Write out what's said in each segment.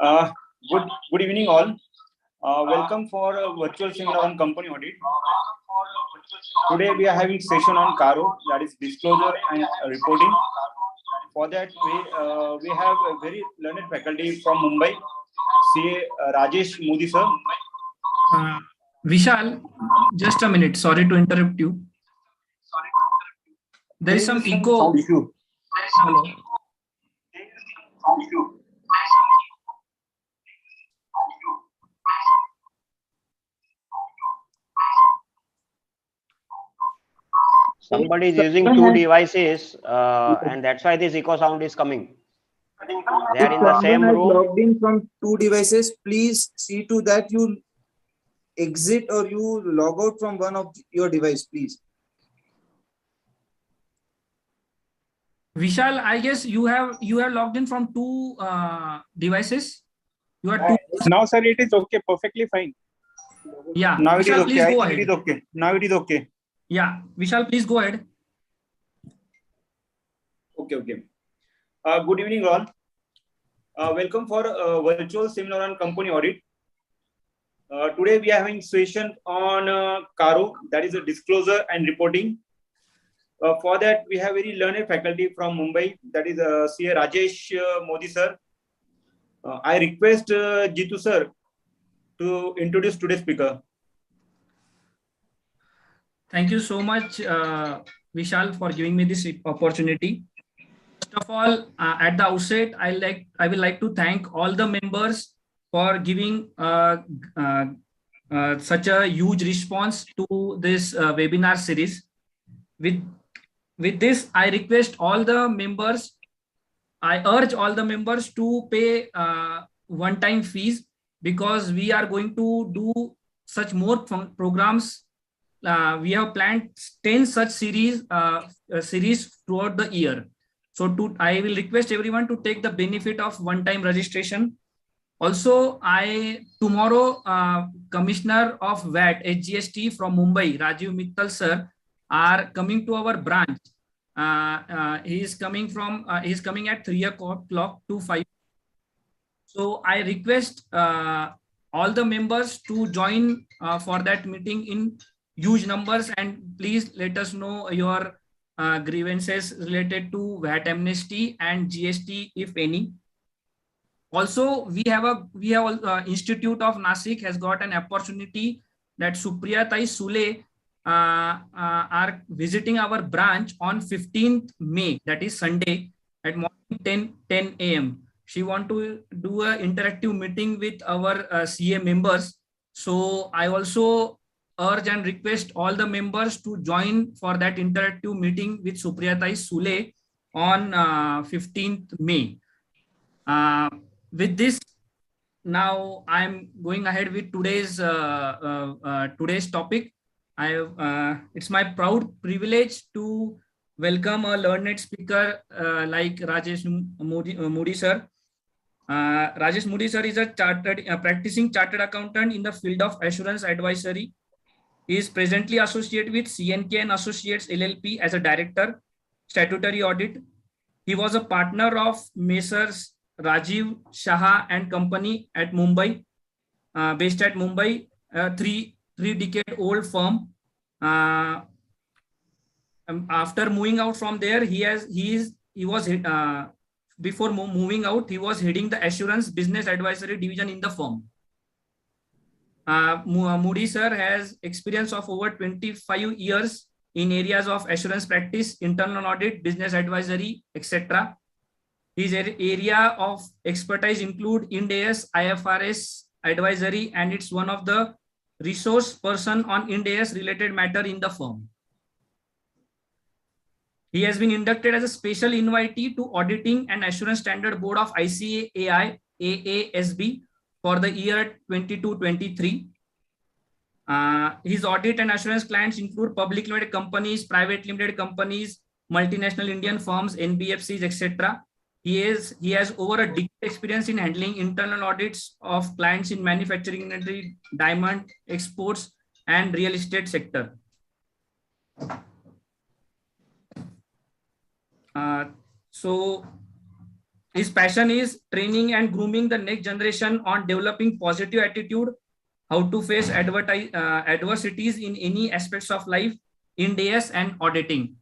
Uh, good evening all. Welcome for a virtual seminar on company audit. Today we are having session on CARO, that is disclosure and reporting. For that we have a very learned faculty from Mumbai, CA Rajesh Mody sir. Vishal, just a minute. Sorry to interrupt you. There is some echo. Sound issue. Hello. Somebody is using two devices, and that's why this echo sound is coming. They are in the same room. Logged in from two devices. Please see to that you exit or you log out from one of your device, please. Vishal, I guess you have logged in from two devices. You are two. Now, sir, it is okay, perfectly fine. Yeah. Now Vishal, it is okay. please go I think ahead. it is okay. Now it is okay. Yeah, Vishal, please go ahead. Okay. Good evening all. Welcome for a virtual seminar on company audit. Today we are having session on CARO, that is a disclosure and reporting. For that we have very learned faculty from Mumbai, that is CA Rajesh Mody sir. I request Jitu sir to introduce today's speaker. Thank you so much, Vishal, for giving me this opportunity. First of all, at the outset, I will like to thank all the members for giving such a huge response to this webinar series. With this, I request all the members. I urge all the members to pay one-time fees, because we are going to do such more programs. We have planned 10 such series throughout the year. So I will request everyone to take the benefit of one-time registration. Also, tomorrow Commissioner of VAT HGST from Mumbai, Rajiv Mittal sir, are coming to our branch. He is coming at 3 o'clock to 5. So I request all the members to join for that meeting in huge numbers, and please let us know your grievances related to VAT amnesty and GST, if any. Also, we have Institute of Nasik has got an opportunity that Supriya Tai Sule are visiting our branch on 15th May, that is Sunday, at morning 10 a.m. She want to do an interactive meeting with our CA members. So I also urge and request all the members to join for that interactive meeting with Supriya Tai Sule on 15th May. With this, now I'm going ahead with today's topic. It's my proud privilege to welcome a learned speaker like Rajesh Mody sir. Rajesh Mody sir is a practicing chartered accountant in the field of assurance advisory. He is presently associated with CNK and Associates LLP as a director, statutory audit. He was a partner of Messrs. Rajiv, Shah and company at Mumbai, based at Mumbai, three-decade-old firm. After moving out from there, before moving out, he was heading the assurance business advisory division in the firm. Mody sir has experience of over 25 years in areas of assurance practice, internal audit, business advisory, etc. His area of expertise include Ind AS, IFRS advisory, and it's one of the resource person on Ind AS related matter in the firm. He has been inducted as a special invitee to Auditing and Assurance Standard Board of ICAI AASB for the year 22-23. His audit and assurance clients include public limited companies, private limited companies, multinational Indian firms, NBFCs, etc. He has over a decade experience in handling internal audits of clients in manufacturing industry, diamond, exports, and real estate sector. So His passion is training and grooming the next generation on developing positive attitude, how to face adversities in any aspects of life, in DS and auditing.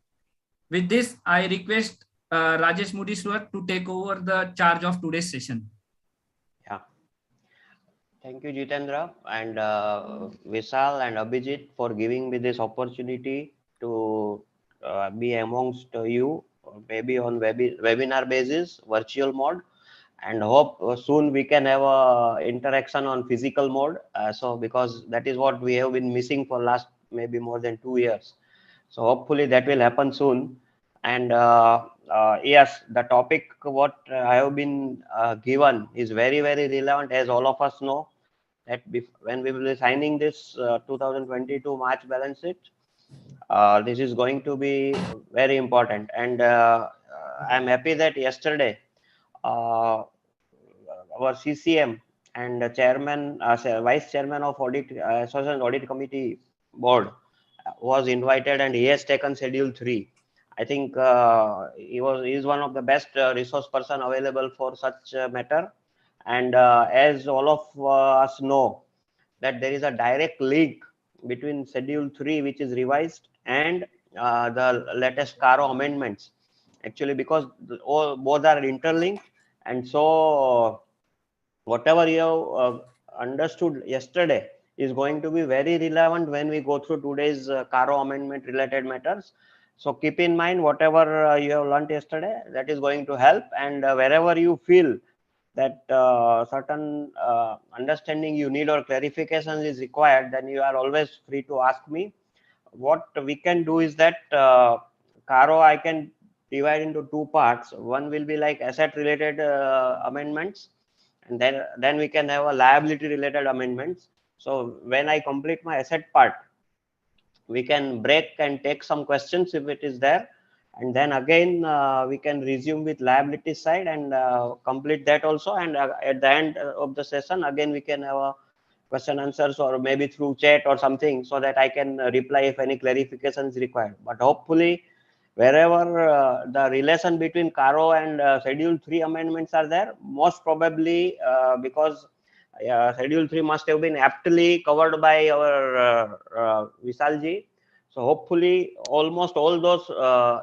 With this, I request Rajesh Mody sir to take over the charge of today's session. Yeah. Thank you, Jitendra and Vishal and Abhijit for giving me this opportunity to be amongst you, maybe on webinar basis, virtual mode, and hope soon we can have a interaction on physical mode. So because that is what we have been missing for last maybe more than 2 years. So hopefully that will happen soon. And yes, the topic what I have been given is very, very relevant, as all of us know that when we will be signing this 2022 March balance sheet, this is going to be very important. And I'm happy that yesterday our CCM and the chairman, vice chairman of Association Audit Committee board was invited, and he has taken schedule 3. I think he is one of the best resource person available for such matter. And as all of us know that there is a direct link between schedule 3, which is revised, and the latest CARO amendments, actually, because both are interlinked. And so whatever you have understood yesterday is going to be very relevant when we go through today's CARO amendment related matters. So keep in mind whatever you have learned yesterday, that is going to help. And wherever you feel that certain understanding you need or clarification is required, then you are always free to ask me. What we can do is that CARO I can divide into 2 parts. One will be like asset related amendments, and then we can have a liability related amendments. So when I complete my asset part, we can break and take some questions if it is there, and then again we can resume with liability side and complete that also. And at the end of the session, again we can have a question answers, or maybe through chat or something, so that I can reply if any clarification is required. But hopefully wherever the relation between CARO and schedule 3 amendments are there, most probably because schedule 3 must have been aptly covered by our Visalji. So hopefully almost all those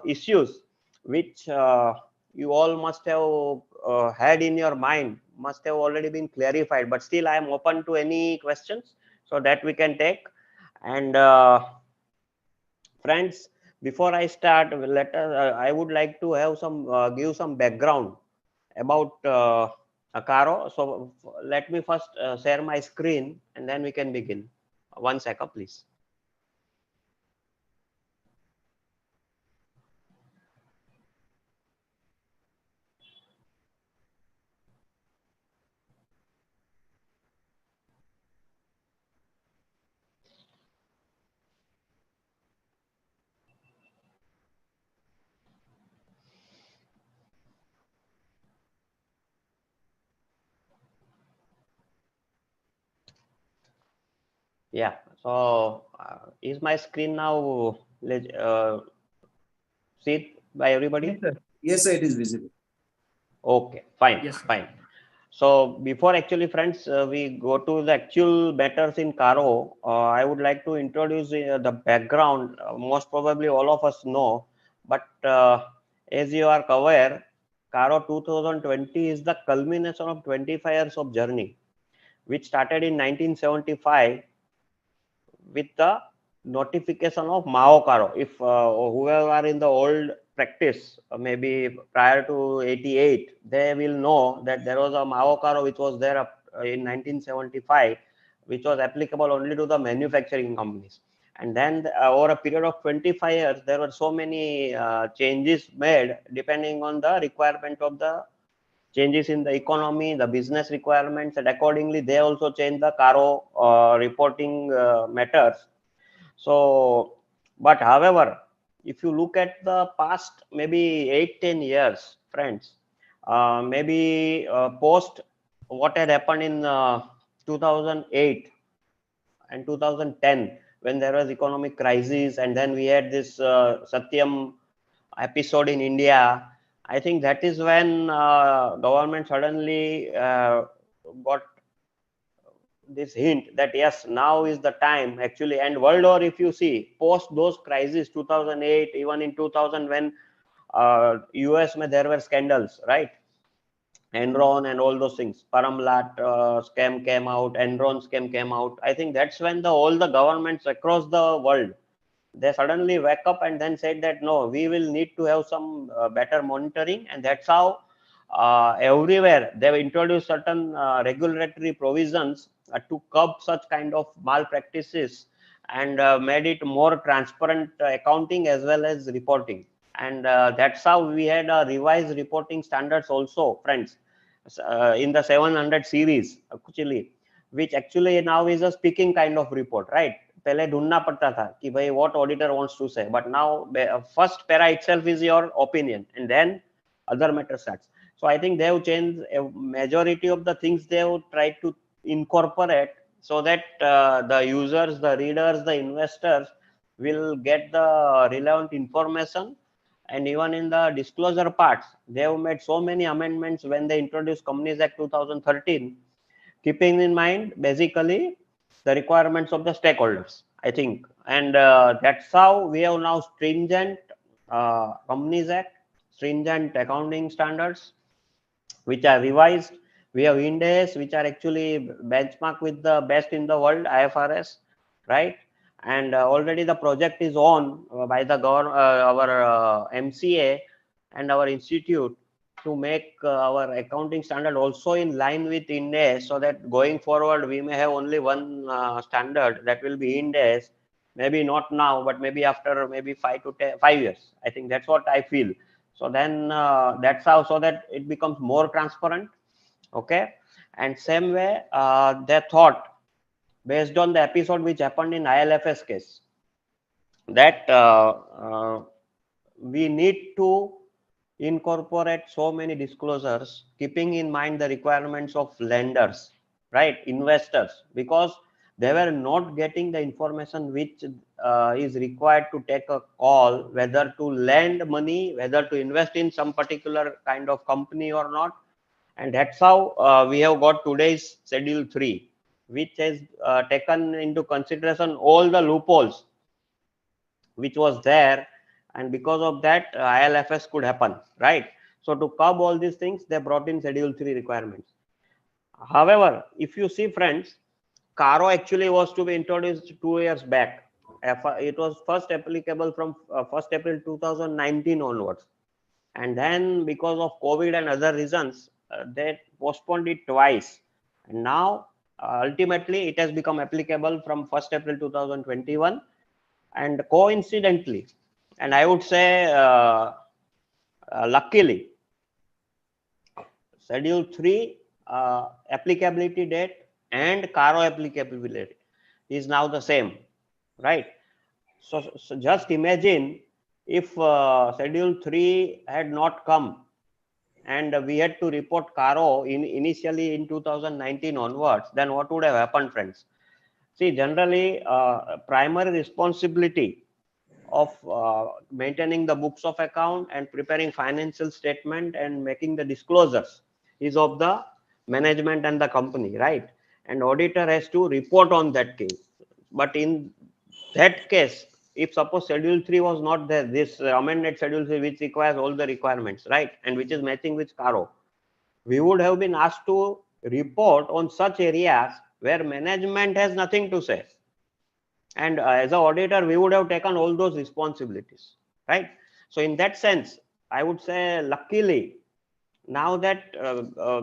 issues which you all must have had in your mind must have already been clarified, but still I am open to any questions so that we can take. And friends, before I start, I would like to have some give some background about CARO. So let me first share my screen, and then we can begin. 1 second, please. Yeah, so is my screen now seen by everybody? Yes, sir. Yes, sir, it is visible. Okay, fine, Yes. fine. So before actually, friends, we go to the actual matters in CARO, I would like to introduce the background. Most probably all of us know, but as you are aware, CARO 2020 is the culmination of 25 years of journey, which started in 1975 with the notification of Mao CARO. If whoever are in the old practice, maybe prior to 88, they will know that there was a Mao CARO which was there in 1975, which was applicable only to the manufacturing companies. And then over a period of 25 years, there were so many changes made depending on the requirement of the changes in the economy, the business requirements, and accordingly they also change the CARO reporting matters. So, but however, if you look at the past maybe 8-10 years, friends, maybe post what had happened in 2008 and 2010, when there was economic crisis, and then we had this Satyam episode in India, I think that is when government suddenly got this hint that yes, now is the time actually. And world over, if you see, post those crises 2008, even in 2000, when US there were scandals, right? Enron and all those things, Paramlat scam came out, Enron scam came out. I think that's when all the governments across the world, they suddenly wake up and then said that no, we will need to have some better monitoring. And that's how everywhere they've introduced certain regulatory provisions to curb such kind of malpractices, and made it more transparent accounting as well as reporting. And that's how we had revised reporting standards also, friends, in the 700 series actually, which actually now is a speaking kind of report, right? पहले ढूंढना पड़ता था कि भाई what auditor wants to say, but now first para itself is your opinion and then other matter starts. So I think they have changed a majority of the things. They have tried to incorporate so that the users, the readers, the investors will get the relevant information. And even in the disclosure parts, they have made so many amendments when they introduced Companies Act 2013, keeping in mind basically the requirements of the stakeholders, I think. And that's how we have now stringent Companies Act, stringent accounting standards, which are revised. We have Ind AS, which are actually benchmark with the best in the world, IFRS, right? And already the project is on by the our MCA and our institute to make our accounting standard also in line with Ind AS, so that going forward we may have only one standard, that will be Ind AS. Maybe not now, but maybe after maybe 5 years. I think that's what I feel. So then that's how, so that it becomes more transparent. Okay. And same way they thought, based on the episode which happened in ILFS case, that we need to incorporate so many disclosures, keeping in mind the requirements of lenders, right, investors, because they were not getting the information which is required to take a call whether to lend money, whether to invest in some particular kind of company or not. And that's how we have got today's schedule 3, which has taken into consideration all the loopholes which was there, and because of that ILFS could happen, right? So to curb all these things, they brought in schedule 3 requirements. However, if you see, friends, CARO actually was to be introduced 2 years back. It was first applicable from 1st April 2019 onwards, and then because of COVID and other reasons, they postponed it twice. And now ultimately it has become applicable from 1st April 2021. And coincidentally, and I would say luckily, schedule 3 applicability date and CARO applicability is now the same, right? So just imagine if schedule 3 had not come and we had to report CARO initially in 2019 onwards, then what would have happened, friends? See, generally primary responsibility of maintaining the books of account and preparing financial statement and making the disclosures is of the management and the company, right? And auditor has to report on that case. But in that case, if suppose schedule 3 was not there, this amended schedule 3 which requires all the requirements, right, and which is matching with CARO, we would have been asked to report on such areas where management has nothing to say. And as an auditor, we would have taken all those responsibilities, right? So in that sense, I would say luckily, now that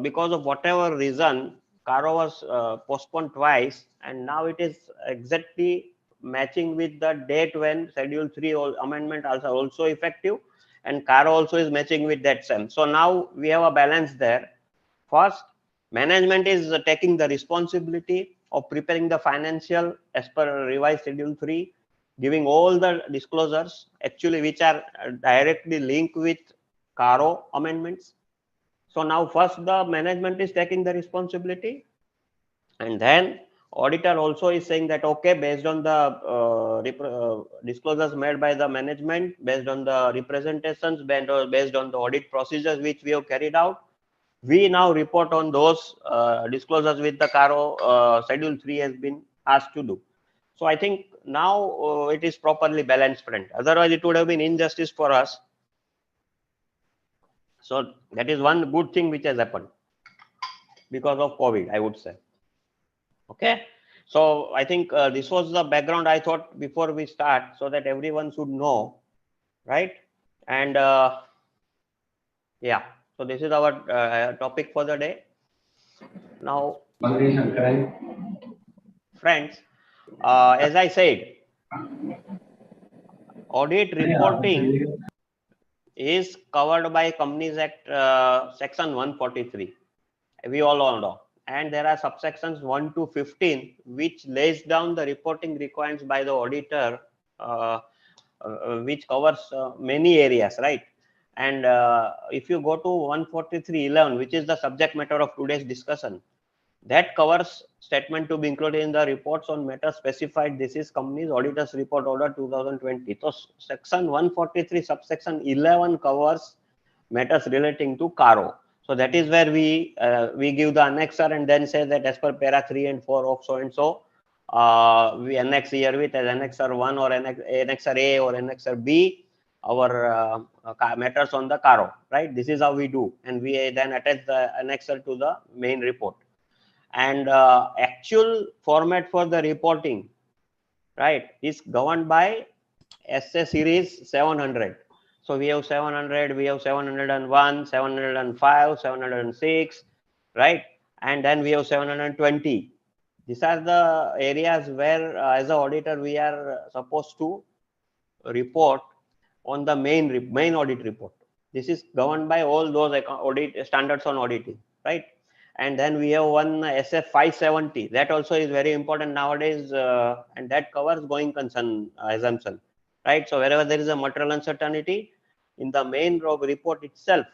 because of whatever reason, CARO was postponed twice, and now it is exactly matching with the date when schedule 3 amendment also effective, and CARO also is matching with that same. So now we have a balance there. First, management is taking the responsibility of preparing the financial as per revised schedule 3, giving all the disclosures actually which are directly linked with CARO amendments. So now first the management is taking the responsibility, and then auditor also is saying that, okay, based on the disclosures made by the management, based on the representations, based on the audit procedures which we have carried out, we now report on those disclosures which the CARO Schedule 3 has been asked to do. So I think now it is properly balanced, friend. Otherwise, it would have been injustice for us. So that is one good thing which has happened because of COVID, I would say. Okay. So I think this was the background I thought before we start, so that everyone should know, right? And yeah, so this is our topic for the day. Now, friends, as I said, audit reporting is covered by Companies Act Section 143. We all know. And there are subsections 1 to 15 which lays down the reporting requirements by the auditor, which covers many areas, right? And if you go to 143.11, which is the subject matter of today's discussion, that covers statement to be included in the reports on matters specified. This is Companies Auditors Report Order 2020. So section 143 subsection 11 covers matters relating to CARO. So that is where we give the annexer and then say that as per para 3 and 4 of so and so, we annex here with as annexer 1 or annexer A or annexer B our matters on the CARO, right? This is how we do, and we then attach the annexer to the main report. And actual format for the reporting, right, is governed by SA series 700. So we have 700, we have 701, 705, 706, right? And then we have 720. These are the areas where as an auditor we are supposed to report on the main audit report. This is governed by all those audit standards on auditing, right? And then we have one SF 570 that also is very important nowadays, and that covers going concern assumption, right? So wherever there is a material uncertainty in the main report itself,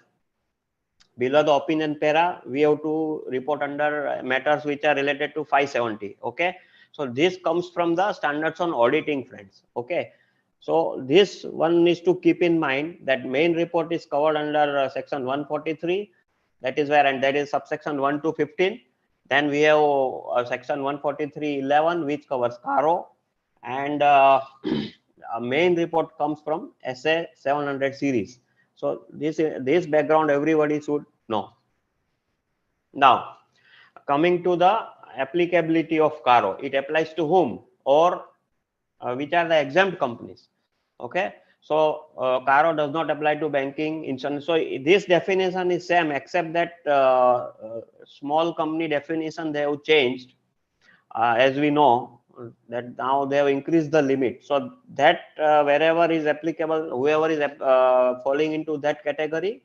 below the opinion para, we have to report under matters which are related to 570. Okay, so this comes from the standards on auditing, friends. Okay, so this one is to keep in mind that main report is covered under section 143. That is where, and that is subsection 1 to 15. Then we have section 143.11 which covers CARO, and a main report comes from SA 700 series. So this background everybody should know. Now, coming to the applicability of CARO, it applies to whom, or which are the exempt companies. Okay, so CARO does not apply to banking, insurance. So this definition is same, except that small company definition they have changed, as we know that now they have increased the limit. So that wherever is applicable, whoever is falling into that category,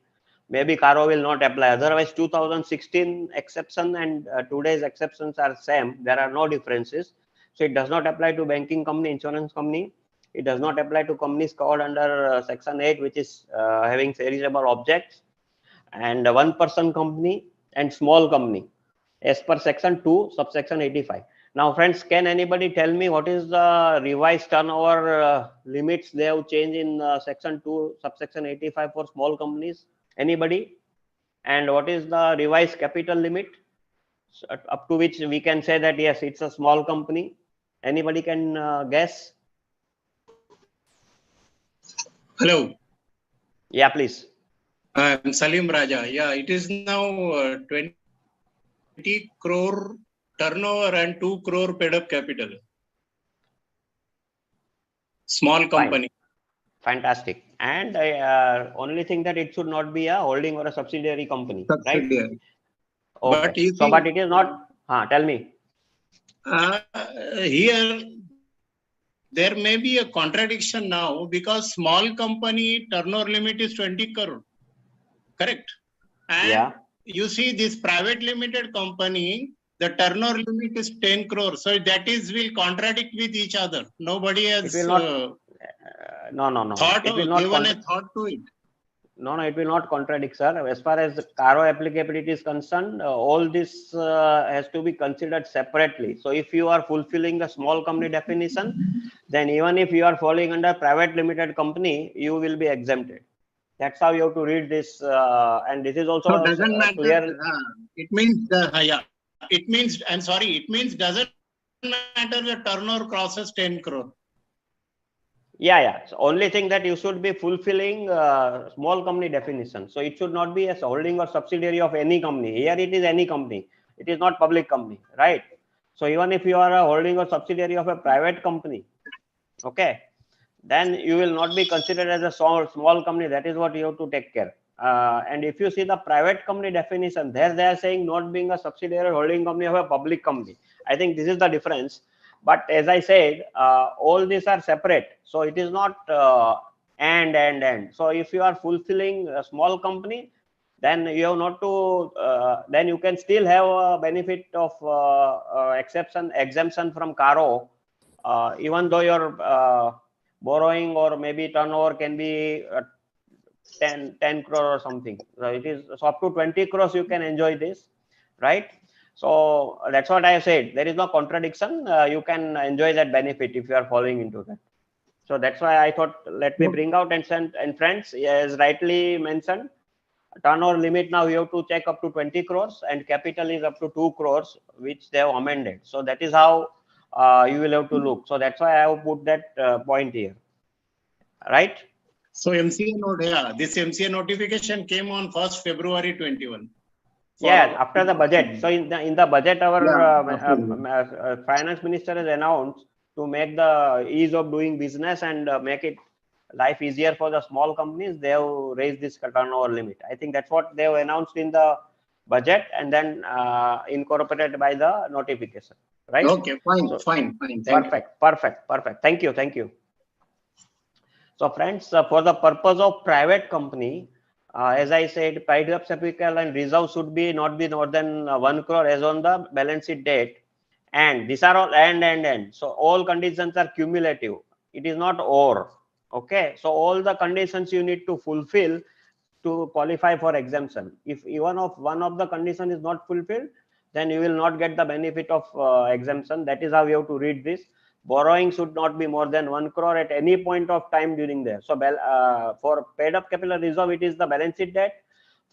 maybe CARO will not apply. Otherwise, 2016 exception and today's exceptions are same. There are no differences. So it does not apply to banking company, insurance company. It does not apply to companies covered under section 8, which is having seriable objects, and one person company and small company as per section 2 subsection 85. Now friends, can anybody tell me what is the revised turnover limits they have changed in section 2 subsection 85 for small companies? Anybody? And what is the revised capital limit up to which we can say that yes, it's a small company? Anybody can guess? Hello. Yeah, please. I'm Salim Raja. Yeah, it is now 20 crore turnover and 2 crore paid up capital. Small company. Fine. Fantastic. And only thing that it should not be a holding or a subsidiary company, Subsidiary. right? Okay. But you so, see, but it is not. Tell me. Here, there may be a contradiction now because small company turnover limit is 20 crore. Correct? And yeah. You see this private limited company, the turnover limit is 10 crore. So that is will contradict with each other. Nobody has no. thought, It will not given a thought to it. No, it will not contradict, sir. As far as the CARO applicability is concerned, all this has to be considered separately. So if you are fulfilling the small company definition, then even if you are falling under private limited company, you will be exempted. That's how you have to read this, and this is also So doesn't matter. clear. It means yeah. It means, I'm sorry. It means doesn't matter the turnover crosses 10 crore. Yeah. So only thing that you should be fulfilling small company definition. So it should not be a holding or subsidiary of any company. Here it is any company. It is not public company, right? So even if you are a holding or subsidiary of a private company, okay, then you will not be considered as a small company. That is what you have to take care. And if you see the private company definition, there they are saying not being a subsidiary or holding company of a public company. I think this is the difference. But as I said, all these are separate. So it is not and. So if you are fulfilling a small company, then you have not to, then you can still have a benefit of exemption from CARO, even though your borrowing or maybe turnover can be 10 crore or something. So it is so up to 20 crores you can enjoy this, right? So that's what I said. There is no contradiction. You can enjoy that benefit if you are falling into that. So that's why I thought let me bring out and friends, as rightly mentioned, turnover limit now you have to check up to 20 crores and capital is up to 2 crores, which they have amended. So that is how you will have to look. So that's why I have put that point here, right? So MCA note, yeah, this MCA notification came on 1st February 21. Yeah, after the budget. So in the budget, our finance minister has announced to make the ease of doing business and make it life easier for the small companies. They have raised this turnover limit. I think that's what they have announced in the budget and then incorporated by the notification, right? Okay, fine, So, fine. Perfect. Thank you. So friends, for the purpose of private company, as I said, paid up capital and reserve should be not be more than 1 crore as on the balance sheet date. And these are all and. So all conditions are cumulative. It is not or. Okay. So all the conditions you need to fulfill to qualify for exemption. If even of one of the condition is not fulfilled, then you will not get the benefit of exemption. That is how you have to read this. Borrowing should not be more than 1 crore at any point of time during there. So for paid up capital reserve, it is the balance sheet date.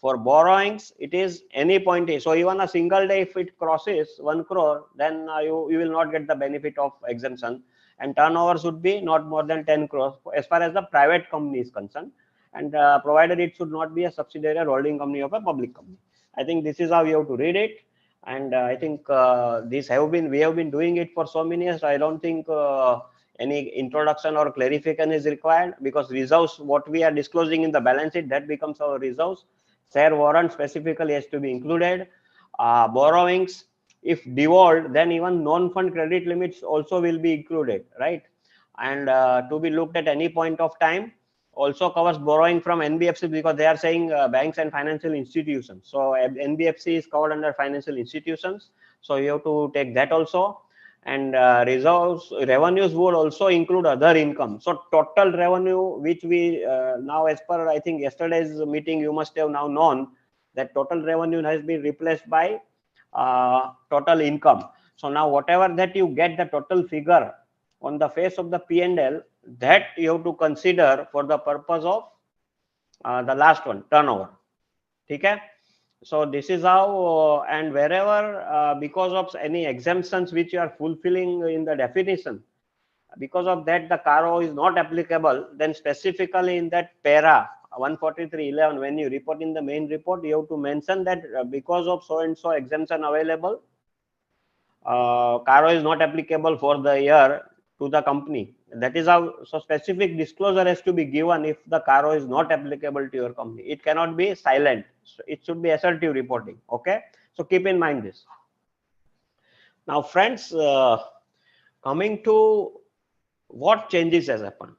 For borrowings, it is any point. So even a single day, if it crosses 1 crore, then you will not get the benefit of exemption. And turnover should be not more than 10 crores as far as the private company is concerned. And provided it should not be a subsidiary or holding company of a public company. I think this is how you have to read it. And I think we have been doing it for so many years. I don't think any introduction or clarification is required, because reserves, what we are disclosing in the balance sheet, that becomes our reserves. Share warrant specifically has to be included. Borrowings, if devolved, then even non-fund credit limits also will be included, right? And to be looked at any point of time. Also covers borrowing from NBFC, because they are saying banks and financial institutions. So NBFC is covered under financial institutions. So you have to take that also. And revenues would also include other income. So total revenue, which we now, as per I think yesterday's meeting, you must have now known that total revenue has been replaced by total income. So now whatever that you get, the total figure on the face of the P&L, that you have to consider for the purpose of the last one, turnover. Okay. So this is how, and wherever because of any exemptions which you are fulfilling in the definition, because of that the CARO is not applicable, then specifically in that para 143.11, when you report in the main report, you have to mention that because of so and so exemption available, CARO is not applicable for the year to the company. That is how, so specific disclosure has to be given if the CARO is not applicable to your company. It cannot be silent. So it should be assertive reporting. Okay. So keep in mind this. Now, friends, coming to what changes has happened.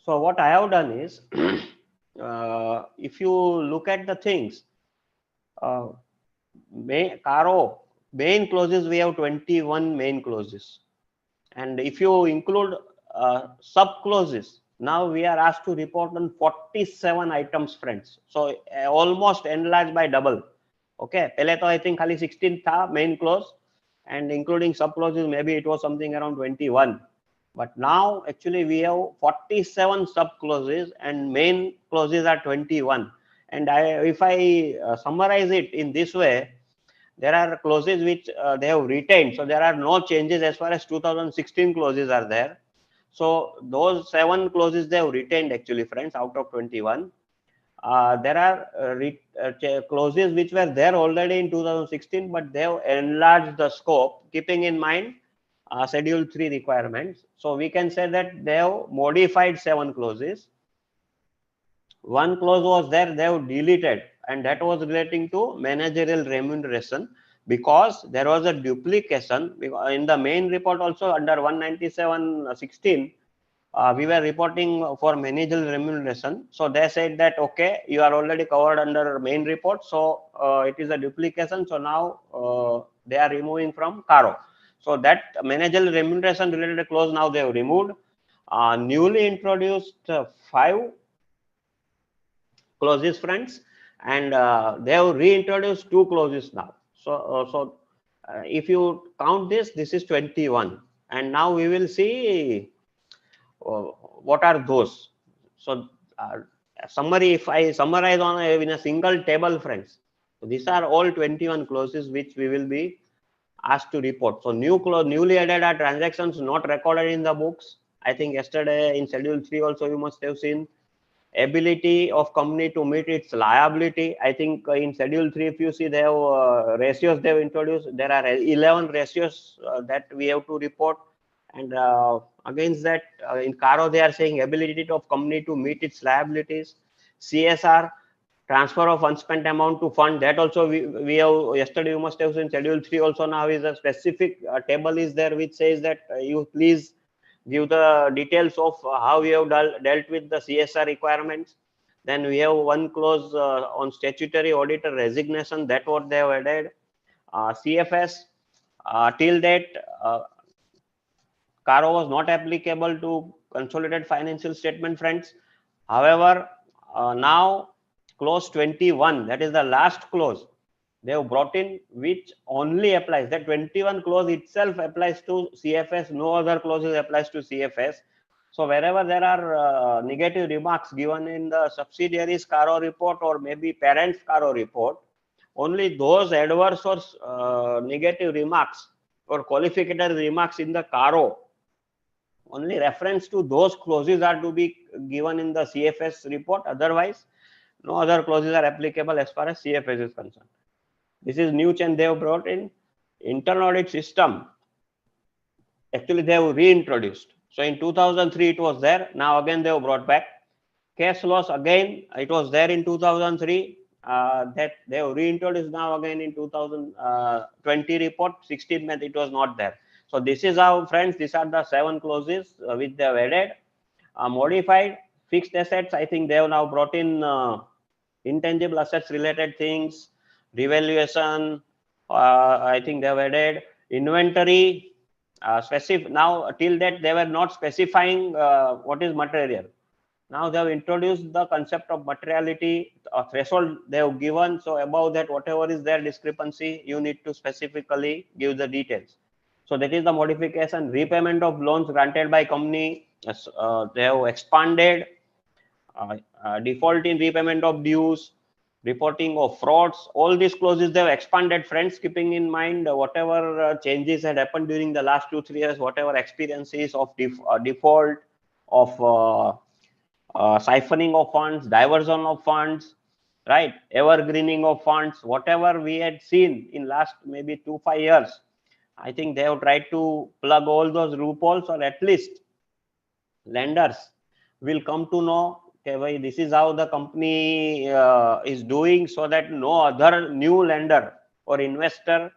So what I have done is, if you look at the things, CARO main clauses, we have 21 main clauses. And if you include sub clauses, Now we are asked to report on 47 items, friends. So almost enlarged by double. Okay, pehle to I think khali 16 tha main clause, and including sub clauses, maybe it was something around 21. But now actually we have 47 sub clauses and main clauses are 21. And if I summarize it in this way, there are clauses which they have retained. So there are no changes as far as 2016 clauses are there. So those 7 clauses they have retained actually, friends, out of 21. There are clauses which were there already in 2016, but they have enlarged the scope, keeping in mind Schedule 3 requirements. So we can say that they have modified 7 clauses. One clause was there, they have deleted, and that was relating to managerial remuneration, because there was a duplication in the main report also under 197.16. We were reporting for managerial remuneration. So they said that, okay, you are already covered under main report. So it is a duplication. So now they are removing from CARO. So that managerial remuneration related clause now they have removed. Newly introduced 5 clauses, friends, and they have reintroduced 2 clauses now. So if you count this, this is 21. And now we will see what are those. So summary, if I summarize on in a single table, friends, so these are all 21 clauses which we will be asked to report. So newly added are transactions not recorded in the books. I think yesterday in Schedule 3 also you must have seen ability of company to meet its liability. I think in Schedule 3, if you see, they have ratios they have introduced. There are 11 ratios that we have to report. And against that, in CARO, they are saying ability of company to meet its liabilities. CSR, transfer of unspent amount to fund. That also we have, yesterday you must have seen Schedule 3 also now is a specific table is there which says that you please give the details of how we have dealt with the CSR requirements. Then we have one clause on statutory auditor resignation, that what they have added. CFS, till date, CARO was not applicable to consolidated financial statement, friends. However, now clause 21, that is the last clause, they have brought in which only applies. That 21 clause itself applies to CFS, no other clauses applies to CFS. So wherever there are negative remarks given in the subsidiaries CARO report or maybe parents CARO report, only those adverse or negative remarks or qualificatory remarks in the CARO, only reference to those clauses are to be given in the CFS report. Otherwise, no other clauses are applicable as far as CFS is concerned. This is new change they have brought in. Internal audit system, actually they have reintroduced. So in 2003 it was there, now again they have brought back. Case loss, again it was there in 2003, that they have reintroduced now again in 2020 report, 16th month it was not there. So this is how, friends, these are the 7 clauses which they have added. Modified fixed assets, I think they have now brought in intangible assets related things, revaluation, I think they have added inventory, specific. Now till that they were not specifying what is material. Now they have introduced the concept of materiality, a threshold they have given. So above that, whatever is their discrepancy, you need to specifically give the details. So that is the modification. Repayment of loans granted by company, they have expanded. Default in repayment of dues, reporting of frauds, all these clauses they have expanded, friends, keeping in mind whatever changes had happened during the last 2-3 years, whatever experiences of default, of siphoning of funds, diversion of funds, right, evergreening of funds, whatever we had seen in last maybe 2-5 years. I think they have tried to plug all those loopholes, or at least lenders will come to know, okay, this is how the company is doing, so that no other new lender or investor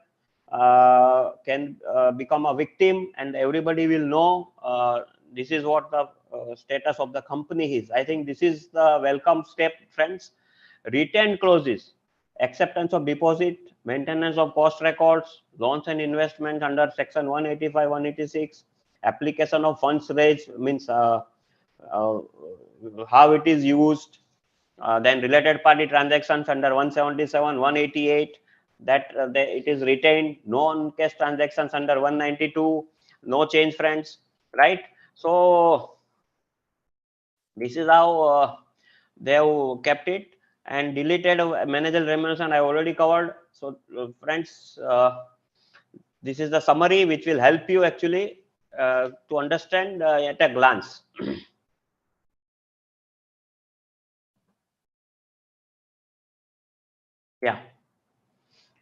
can become a victim, and everybody will know this is what the status of the company is. I think this is the welcome step, friends. Retained clauses, acceptance of deposit, maintenance of cost records, loans and investments under section 185, 186, application of funds raised, means how it is used. Then related party transactions under 177, 188, that it is retained. Non-cash transactions under 192, no change, friends, right? So this is how they have kept it. And deleted managerial remuneration I already covered. So friends, this is the summary which will help you actually to understand at a glance. Yeah.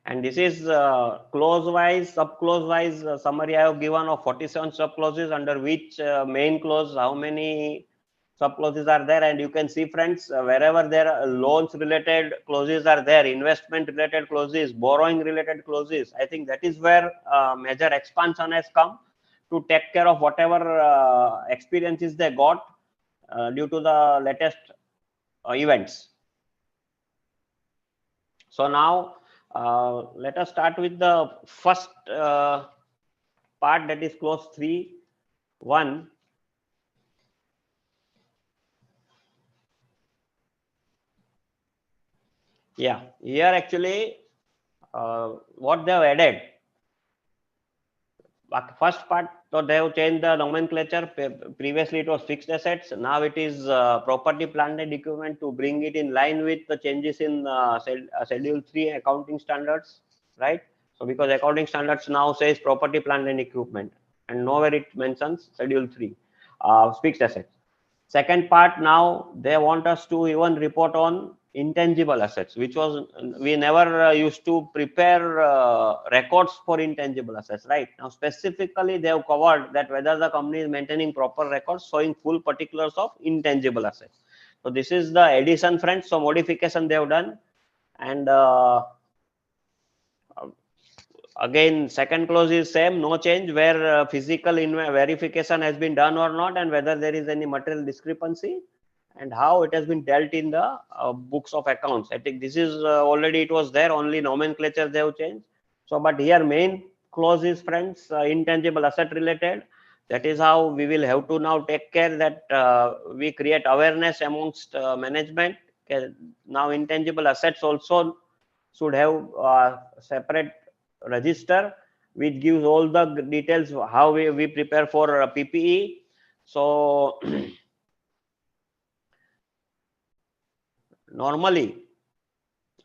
And this is clause wise, sub clause wise summary I have given of 47 sub clauses, under which main clause, how many sub clauses are there. And you can see, friends, wherever there are loans related clauses are there, investment related clauses, borrowing related clauses, I think that is where major expansion has come to take care of whatever experiences they got due to the latest events. So now let us start with the first part, that is clause 3(1). Yeah, here actually what they have added. First part, so they have changed the nomenclature. Previously it was fixed assets. Now it is property, plant and equipment, to bring it in line with the changes in Schedule 3 accounting standards, right? So because accounting standards now says property, plant and equipment, and nowhere it mentions Schedule 3 fixed assets. Second part, now they want us to even report on intangible assets, which was, we never used to prepare records for intangible assets, right? Now specifically they have covered that whether the company is maintaining proper records showing full particulars of intangible assets. So this is the addition, friends. So modification they have done. And again, second clause is same, no change, where physical verification has been done or not, and whether there is any material discrepancy, and how it has been dealt in the books of accounts. I think this is already it was there, only nomenclature they have changed. So but here main clause is, friends, intangible asset related. That is how we will have to now take care that we create awareness amongst management. Now intangible assets also should have separate register which gives all the details how we prepare for PPE. So normally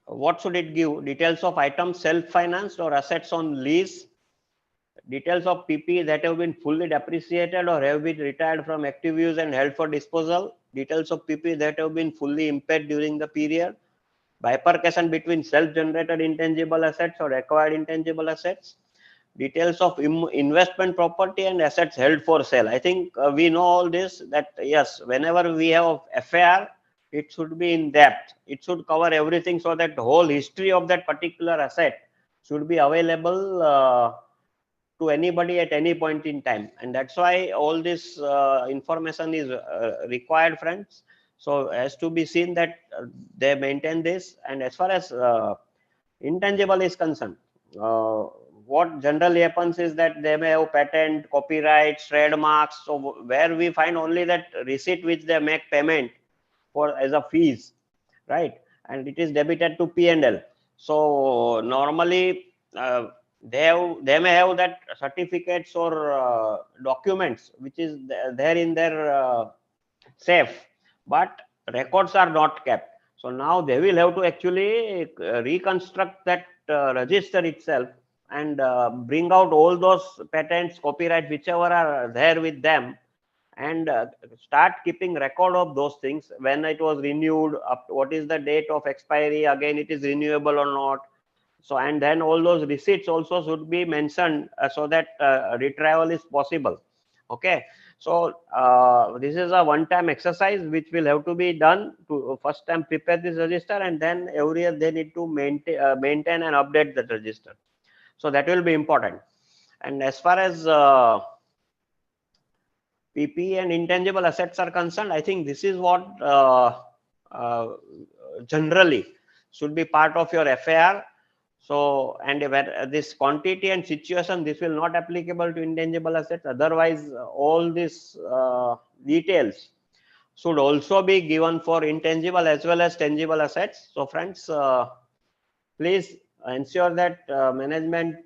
what should it give? Details of items self-financed or assets on lease, details of PPE that have been fully depreciated or have been retired from active use and held for disposal, details of PPE that have been fully impaired during the period, bifurcation between self-generated intangible assets or acquired intangible assets, details of investment property and assets held for sale. I think we know all this, that yes, whenever we have FAR, it should be in depth. It should cover everything, so that the whole history of that particular asset should be available to anybody at any point in time. And that's why all this information is required, friends. So has to be seen that they maintain this. And as far as intangible is concerned, what generally happens is that they may have patent, copyrights, trademarks. So where we find only that receipt which they make payment for as a fees, right? And it is debited to P&L. So normally they may have that certificates or documents which is there in their safe, but records are not kept. So now they will have to actually reconstruct that register itself and bring out all those patents, copyrights, whichever are there with them, and start keeping record of those things, when it was renewed, up what is the date of expiry, again it is renewable or not. So and then all those receipts also should be mentioned so that retrieval is possible. Okay, so this is a one-time exercise which will have to be done to first time prepare this register, and then every year they need to maintain and update that register. So that will be important. And as far as PP and intangible assets are concerned, I think this is what generally should be part of your FAR. So, and where this quantity and situation, this will not applicable to intangible assets. Otherwise, all these details should also be given for intangible as well as tangible assets. So friends, please ensure that management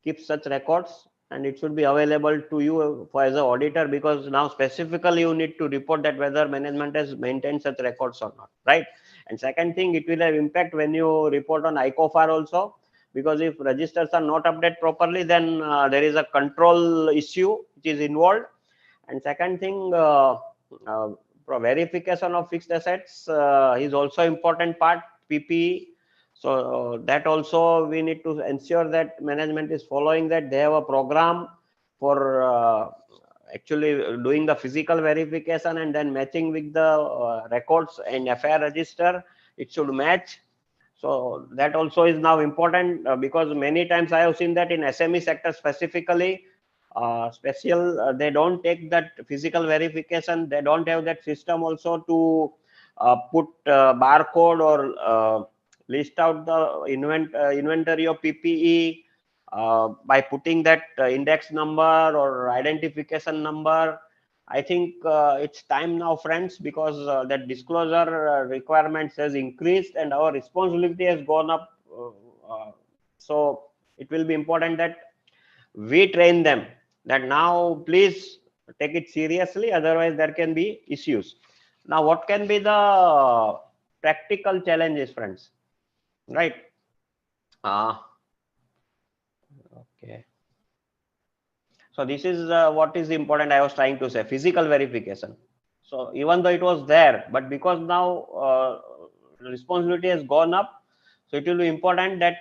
keeps such records, and it should be available to you for as an auditor, because now specifically you need to report that whether management has maintained such records or not, right? And second thing, it will have impact when you report on ICOFAR also, because if registers are not updated properly, then there is a control issue which is involved. And second thing, verification of fixed assets is also important part, PPE. So that also we need to ensure that management is following that. They have a program for actually doing the physical verification and then matching with the records and FIR register. It should match. So that also is now important, because many times I have seen that in SME sector specifically, they don't take that physical verification. They don't have that system also to put barcode or list out the inventory of PPE by putting that index number or identification number. I think it's time now, friends, because that disclosure requirements has increased and our responsibility has gone up. So it will be important that we train them that now please take it seriously, otherwise there can be issues. Now, what can be the practical challenges, friends? Right? Okay. So this is what is important. I was trying to say, physical verification. So even though it was there, but because now responsibility has gone up, so it will be important that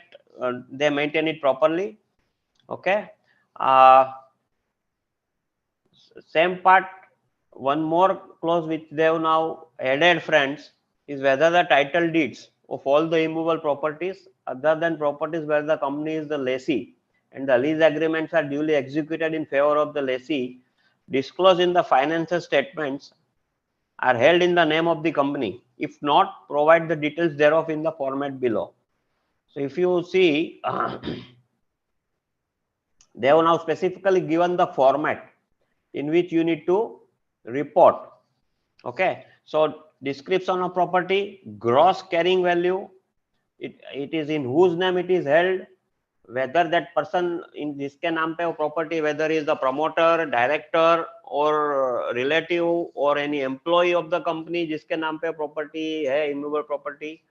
they maintain it properly. Okay. Same part, one more clause which they have now added, friends, is whether the title deeds of all the immovable properties other than properties where the company is the lessee and the lease agreements are duly executed in favor of the lessee, disclosed in the financial statements, are held in the name of the company. If not, provide the details thereof in the format below. So if you see, they have now specifically given the format in which you need to report. Okay, so description of property, gross carrying value, it is in whose name it is held, whether that person in jiske naam pe property, whether he is the promoter, director or relative or any employee of the company jiske naam pe property hai, immovable property.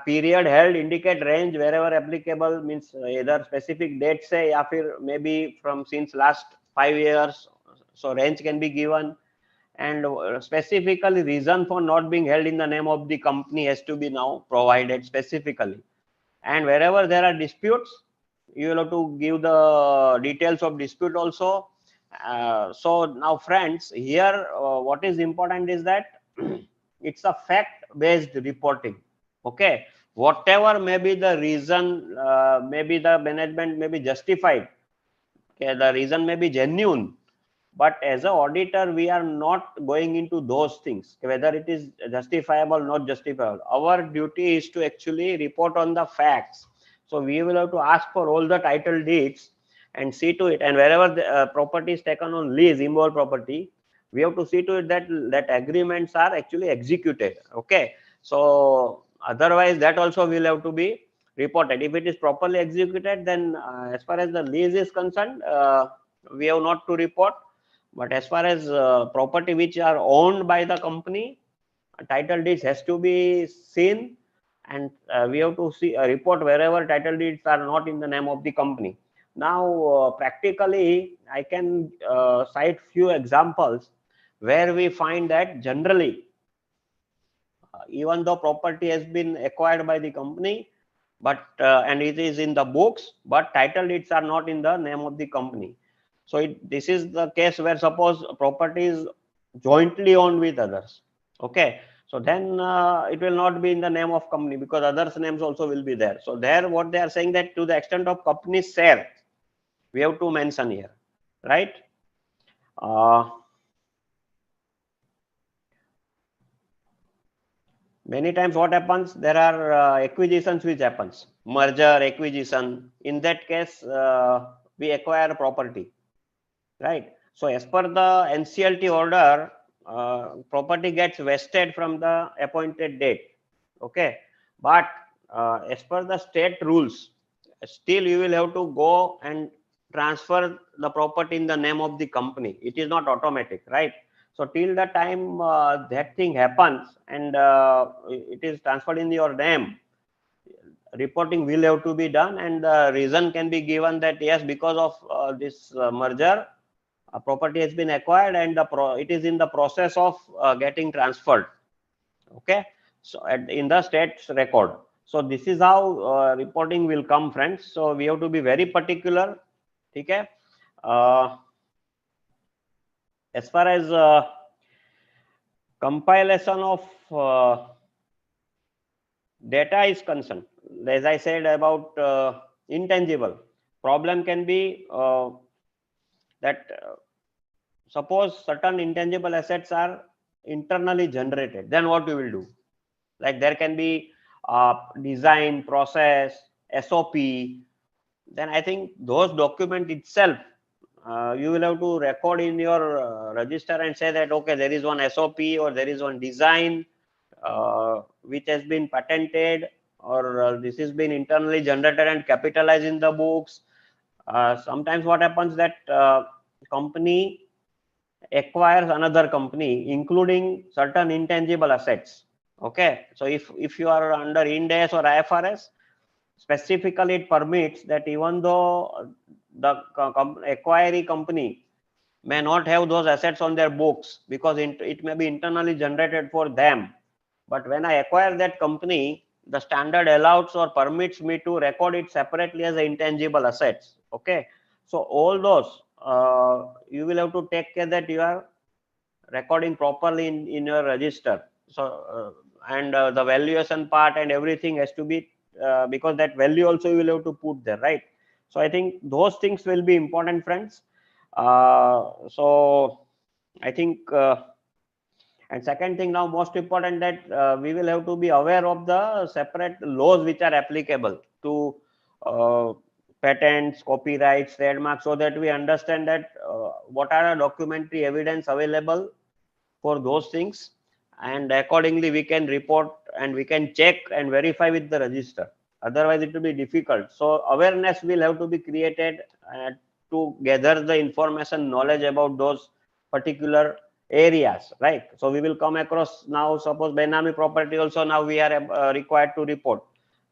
Period held, indicate range wherever applicable, means either specific date say ya fir maybe from since last 5 years, so range can be given. And specifically reason for not being held in the name of the company has to be now provided specifically. And wherever there are disputes, you will have to give the details of dispute also. So now, friends, here what is important is that it's a fact based reporting. Okay, whatever may be the reason, maybe the management may be justified, okay, the reason may be genuine, but as an auditor we are not going into those things, whether it is justifiable not justifiable. Our duty is to actually report on the facts. So we will have to ask for all the title deeds and see to it, and wherever the property is taken on lease, immovable property, we have to see to it that that agreements are actually executed. Okay, so otherwise that also will have to be reported. If it is properly executed, then as far as the lease is concerned, we have not to report. But as far as property which are owned by the company, title deeds has to be seen, and we have to see report wherever title deeds are not in the name of the company. Now, practically, I can cite few examples where we find that generally, even though property has been acquired by the company, but and it is in the books, but title deeds are not in the name of the company. So this is the case where suppose property is jointly owned with others. Okay, so then it will not be in the name of company, because others' names also will be there. So there, what they are saying, that to the extent of company's share, we have to mention here, right? Many times what happens, there are acquisitions which happens, merger, acquisition. In that case, we acquire property, right? So as per the NCLT order, property gets vested from the appointed date. Okay, but as per the state rules, still you will have to go and transfer the property in the name of the company. It is not automatic, right? So till the time that thing happens and it is transferred in your name, reporting will have to be done, and the reason can be given that yes, because of this merger, property has been acquired and it is in the process of getting transferred. Okay, so in the state's record. So this is how reporting will come, friends. So we have to be very particular. Okay, as far as compilation of data is concerned, as I said about intangible, problem can be that suppose certain intangible assets are internally generated, then what you will do? Like there can be design, process, SOP. Then I think those document itself, you will have to record in your register and say that okay, there is one SOP or there is one design which has been patented, or this has been internally generated and capitalized in the books. Sometimes what happens that company acquires another company including certain intangible assets. Okay, so if you are under Ind AS or IFRS, specifically it permits that even though the acquiring company may not have those assets on their books because it may be internally generated for them, but when I acquire that company, the standard allows or permits me to record it separately as intangible assets. Okay, so all those you will have to take care that you are recording properly in your register. So and the valuation part and everything has to be because that value also you will have to put there, right? So I think those things will be important, friends. So I think and second thing, now most important, that we will have to be aware of the separate laws which are applicable to patents, copyrights, trademarks, so that we understand that what are the documentary evidence available for those things, and accordingly we can report and we can check and verify with the register. Otherwise it will be difficult. So awareness will have to be created to gather the information, knowledge about those particular areas, right? So we will come across now, suppose Benami property also now we are required to report.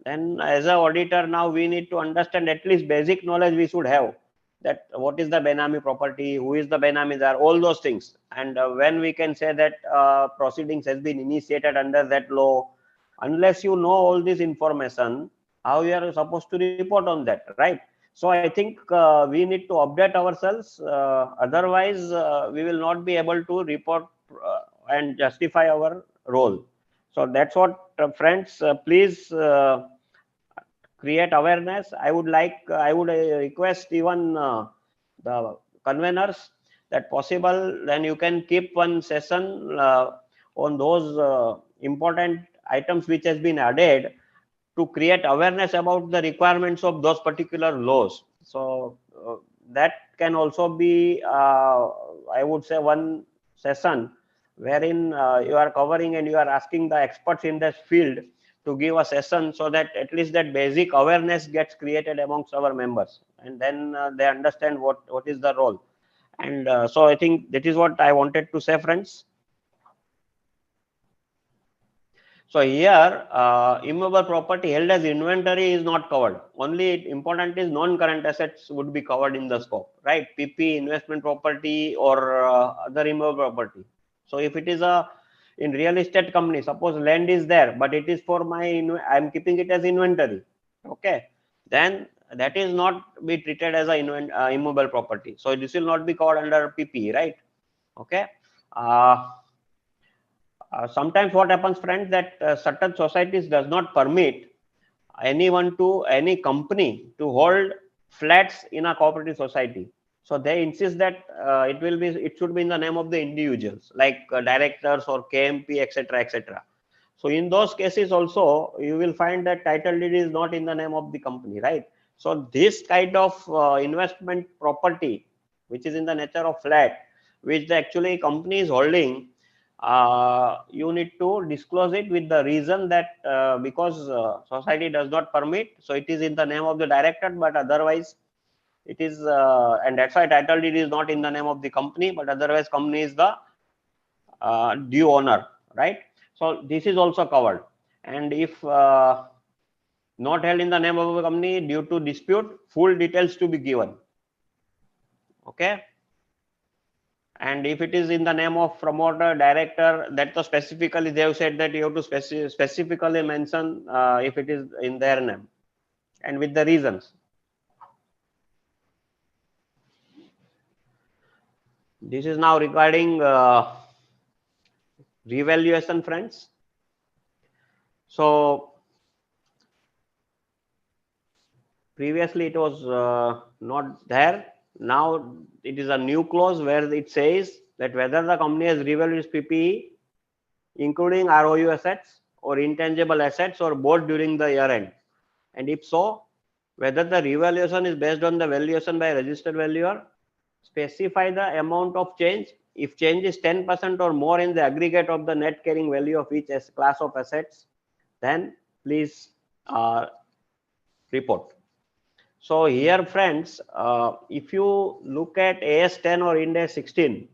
Then as an auditor, now we need to understand at least basic knowledge we should have, that what is the Benami property, who is the Benamis are, all those things. And when we can say that proceedings has been initiated under that law, unless you know all this information, how you are supposed to report on that, right? So I think we need to update ourselves. Otherwise, we will not be able to report and justify our role. So that's what, friends, please create awareness. I would request even the conveners that possible, then you can keep one session on those important items which has been added to create awareness about the requirements of those particular laws. So that can also be, I would say, one session wherein you are covering and you are asking the experts in this field to give a session, so that at least that basic awareness gets created amongst our members, and then they understand what is the role. And so I think that is what I wanted to say, friends. So here, immovable property held as inventory is not covered. Only important is non-current assets would be covered in the scope, right? PP, investment property, or other immovable property. So if it is in real estate company, suppose land is there, but it is for I'm keeping it as inventory. Okay, then that is not be treated as a immovable property. So this will not be covered under PP, right? Okay. Sometimes what happens, friends, that certain societies does not permit any company to hold flats in a cooperative society. So they insist that it should be in the name of the individuals, like directors or KMP, etc., etc. So in those cases also, you will find that title deed is not in the name of the company, right? So this kind of investment property, which is in the nature of flat, which the actually company is holding, you need to disclose it with the reason that because society does not permit, so it is in the name of the director, but otherwise it is, and that's why title deed is not in the name of the company, but otherwise company is the due owner, right? So this is also covered. And if not held in the name of a company due to dispute, full details to be given. Okay. And if it is in the name of promoter, director, that so specifically they have said that you have to specifically mention if it is in their name and with the reasons. This is now regarding revaluation, friends. So previously it was not there. Now it is a new clause where it says that whether the company has revalued its PPE, including ROU assets or intangible assets, or both during the year end, and if so, whether the revaluation is based on the valuation by registered valuer, specify the amount of change. If change is 10% or more in the aggregate of the net carrying value of each class of assets, then please report. So here, friends, if you look at AS 10 or Ind AS 16,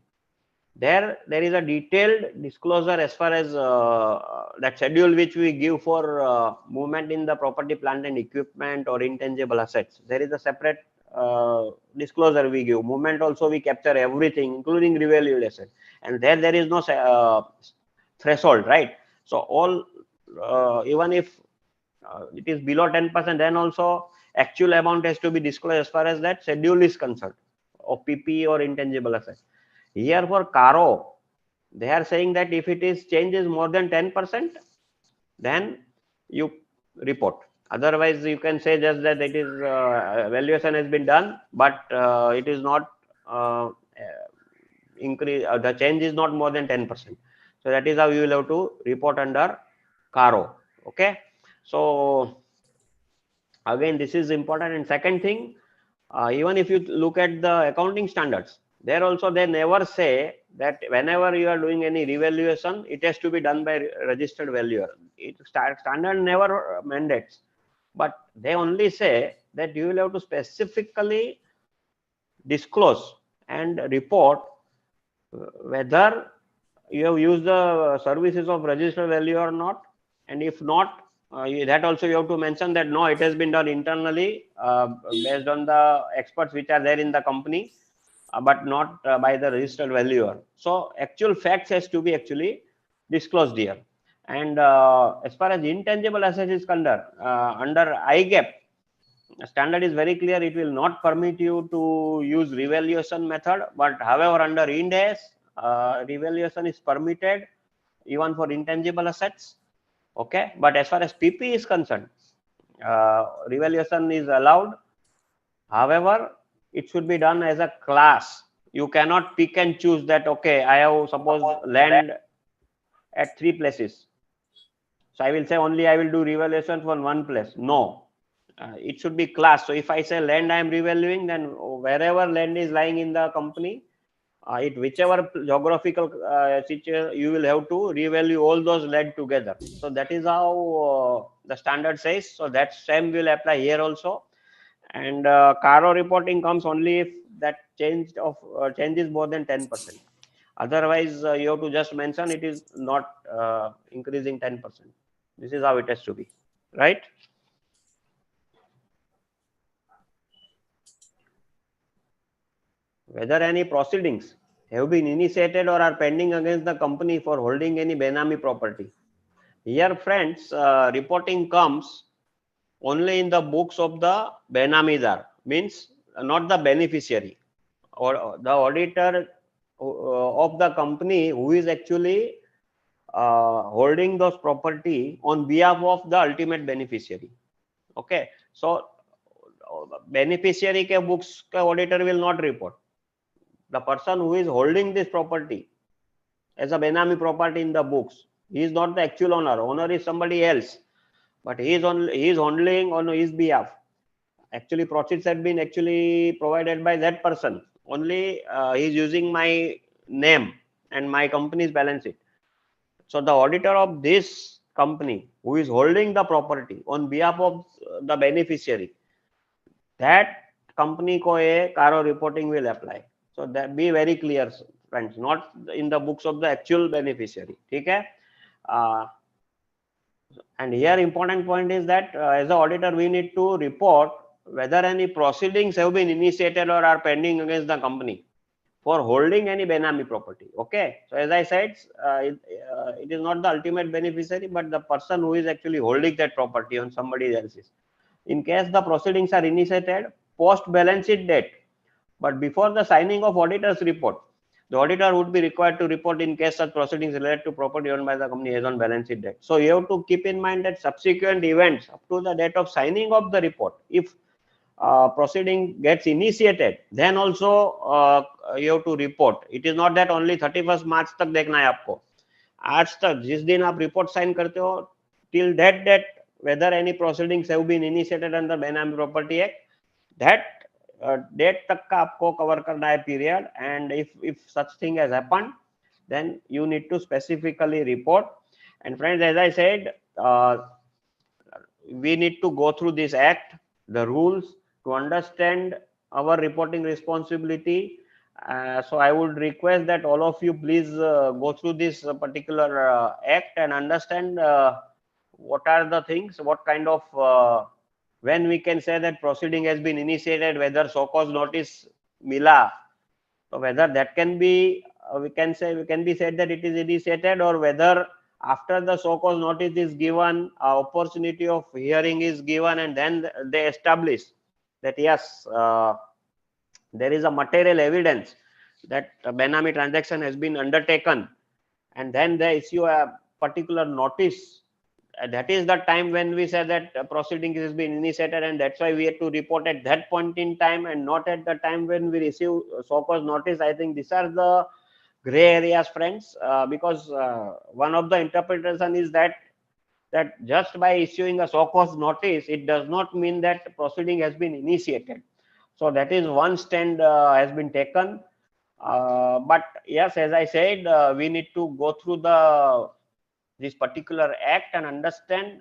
there is a detailed disclosure as far as that schedule which we give for movement in the property, plant and equipment or intangible assets. There is a separate disclosure we give. Movement also we capture everything, including revalued asset, and there is no threshold, right? So all even if it is below 10%, then also actual amount has to be disclosed as far as that schedule is concerned of PPE or intangible assets. Here for CARO, they are saying that if it is changes more than 10%, then you report. Otherwise, you can say just that it is valuation has been done, but it is not increase. The change is not more than 10%. So that is how you will have to report under CARO. Okay. So again, this is important. And second thing, even if you look at the accounting standards, there also they never say that whenever you are doing any revaluation, it has to be done by registered valuer. Standard never mandates, but they only say that you will have to specifically disclose and report whether you have used the services of registered valuer or not, and if not, that also you have to mention that no, it has been done internally based on the experts which are there in the company, but not by the registered valuer. So actual facts has to be actually disclosed here. And as far as intangible assets is concerned, under IGAP, standard is very clear. It will not permit you to use revaluation method, but however under Ind AS, revaluation is permitted even for intangible assets. Okay, but as far as PP is concerned, revaluation is allowed. However, it should be done as a class. You cannot pick and choose that, okay, I have suppose land at 3 places. So I will say only I will do revaluation for one place. No, it should be class. So if I say land I am revaluing, then wherever land is lying in the company, whichever geographical situation, you will have to revalue all those land together. So that is how the standard says. So that same will apply here also. And CARO reporting comes only if that change is more than 10%. Otherwise, you have to just mention it is not increasing 10%. This is how it has to be, right? Whether any proceedings have been initiated or are pending against the company for holding any Benami property. Here, friends, reporting comes only in the books of the Benamidar, means not the beneficiary, or the auditor of the company who is actually holding those property on behalf of the ultimate beneficiary. Okay, so beneficiary ke books ka auditor will not report. The person who is holding this property as a Benami property in the books, he is not the actual owner. Owner is somebody else, but he is handling on his behalf. Actually, proceeds have been actually provided by that person. Only he is using my name and my company's balance sheet. So the auditor of this company who is holding the property on behalf of the beneficiary, that company को ये CARO reporting will apply. So that be very clear, friends, not in the books of the actual beneficiary. ठीक है? And here important point is that as an auditor we need to report whether any proceedings have been initiated or are pending against the company for holding any Benami property. Okay, so as I said, it is not the ultimate beneficiary, but the person who is actually holding that property on somebody else's. In case the proceedings are initiated post balance sheet date, but before the signing of auditor's report, the auditor would be required to report in case such proceedings related to property owned by the company as on balance sheet date. So you have to keep in mind that subsequent events up to the date of signing of the report, if proceeding gets initiated, then also you have to report. It is not that only 31st March तक देखना है आपको. आज तक जिस दिन आप report sign करते हो, till that date, whether any proceedings have been initiated under Benami Property Act, that date तक का आपको cover करना है period. And if such thing has happened, then you need to specifically report. And friends, as I said, we need to go through this act, the rules, to understand our reporting responsibility. So I would request that all of you please go through this particular act and understand what are the things, what kind of when we can say that proceeding has been initiated, whether so cause notice mila, so whether that can be we can be said that it is initiated, or whether after the so cause notice is given, opportunity of hearing is given, and then they establish that yes, there is a material evidence that a Benami transaction has been undertaken, and then they issue a particular notice. That is the time when we say that proceeding has been initiated, and that's why we have to report at that point in time and not at the time when we receive so cause notice. I think these are the gray areas, friends, because one of the interpretation is that just by issuing a so cause notice, it does not mean that proceeding has been initiated. So that is one stand has been taken. But yes, as I said, we need to go through this particular act and understand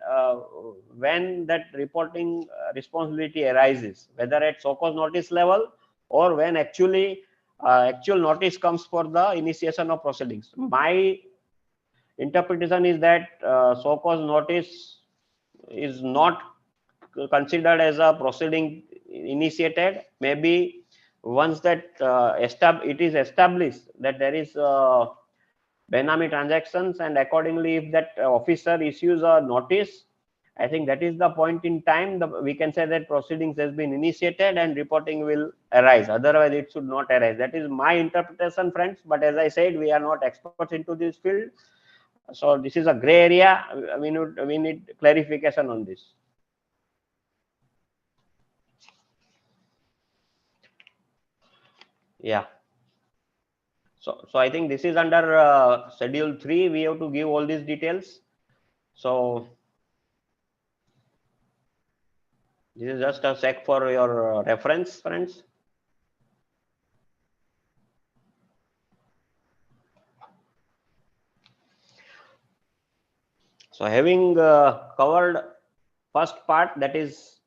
when that reporting responsibility arises, whether at so cause notice level or when actually actual notice comes for the initiation of proceedings. My interpretation is that so cause notice is not considered as a proceeding initiated. Maybe once that it is established that there is Benami transactions, and accordingly if that officer issues a notice, I think that is the point in time we can say that proceedings has been initiated and reporting will arise. Otherwise it should not arise. That is my interpretation, friends, but as I said, we are not experts into this field, so this is a gray area. We need clarification on this. Yeah. So I think this is under schedule 3. We have to give all these details. So this is just a check for your reference, friends. So having covered first part, that is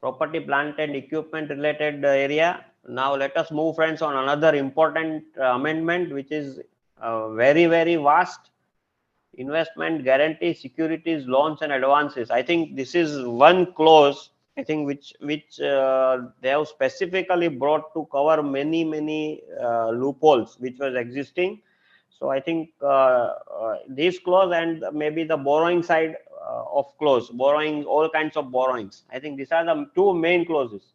property, plant and equipment related area, now let us move, friends, on another important amendment, which is very vast: investment guarantee, securities, loans and advances. I think this is one clause, I think, which they have specifically brought to cover many loopholes which was existing. So I think this clause and maybe the borrowing side of clause, borrowing, all kinds of borrowings, I think these are the two main clauses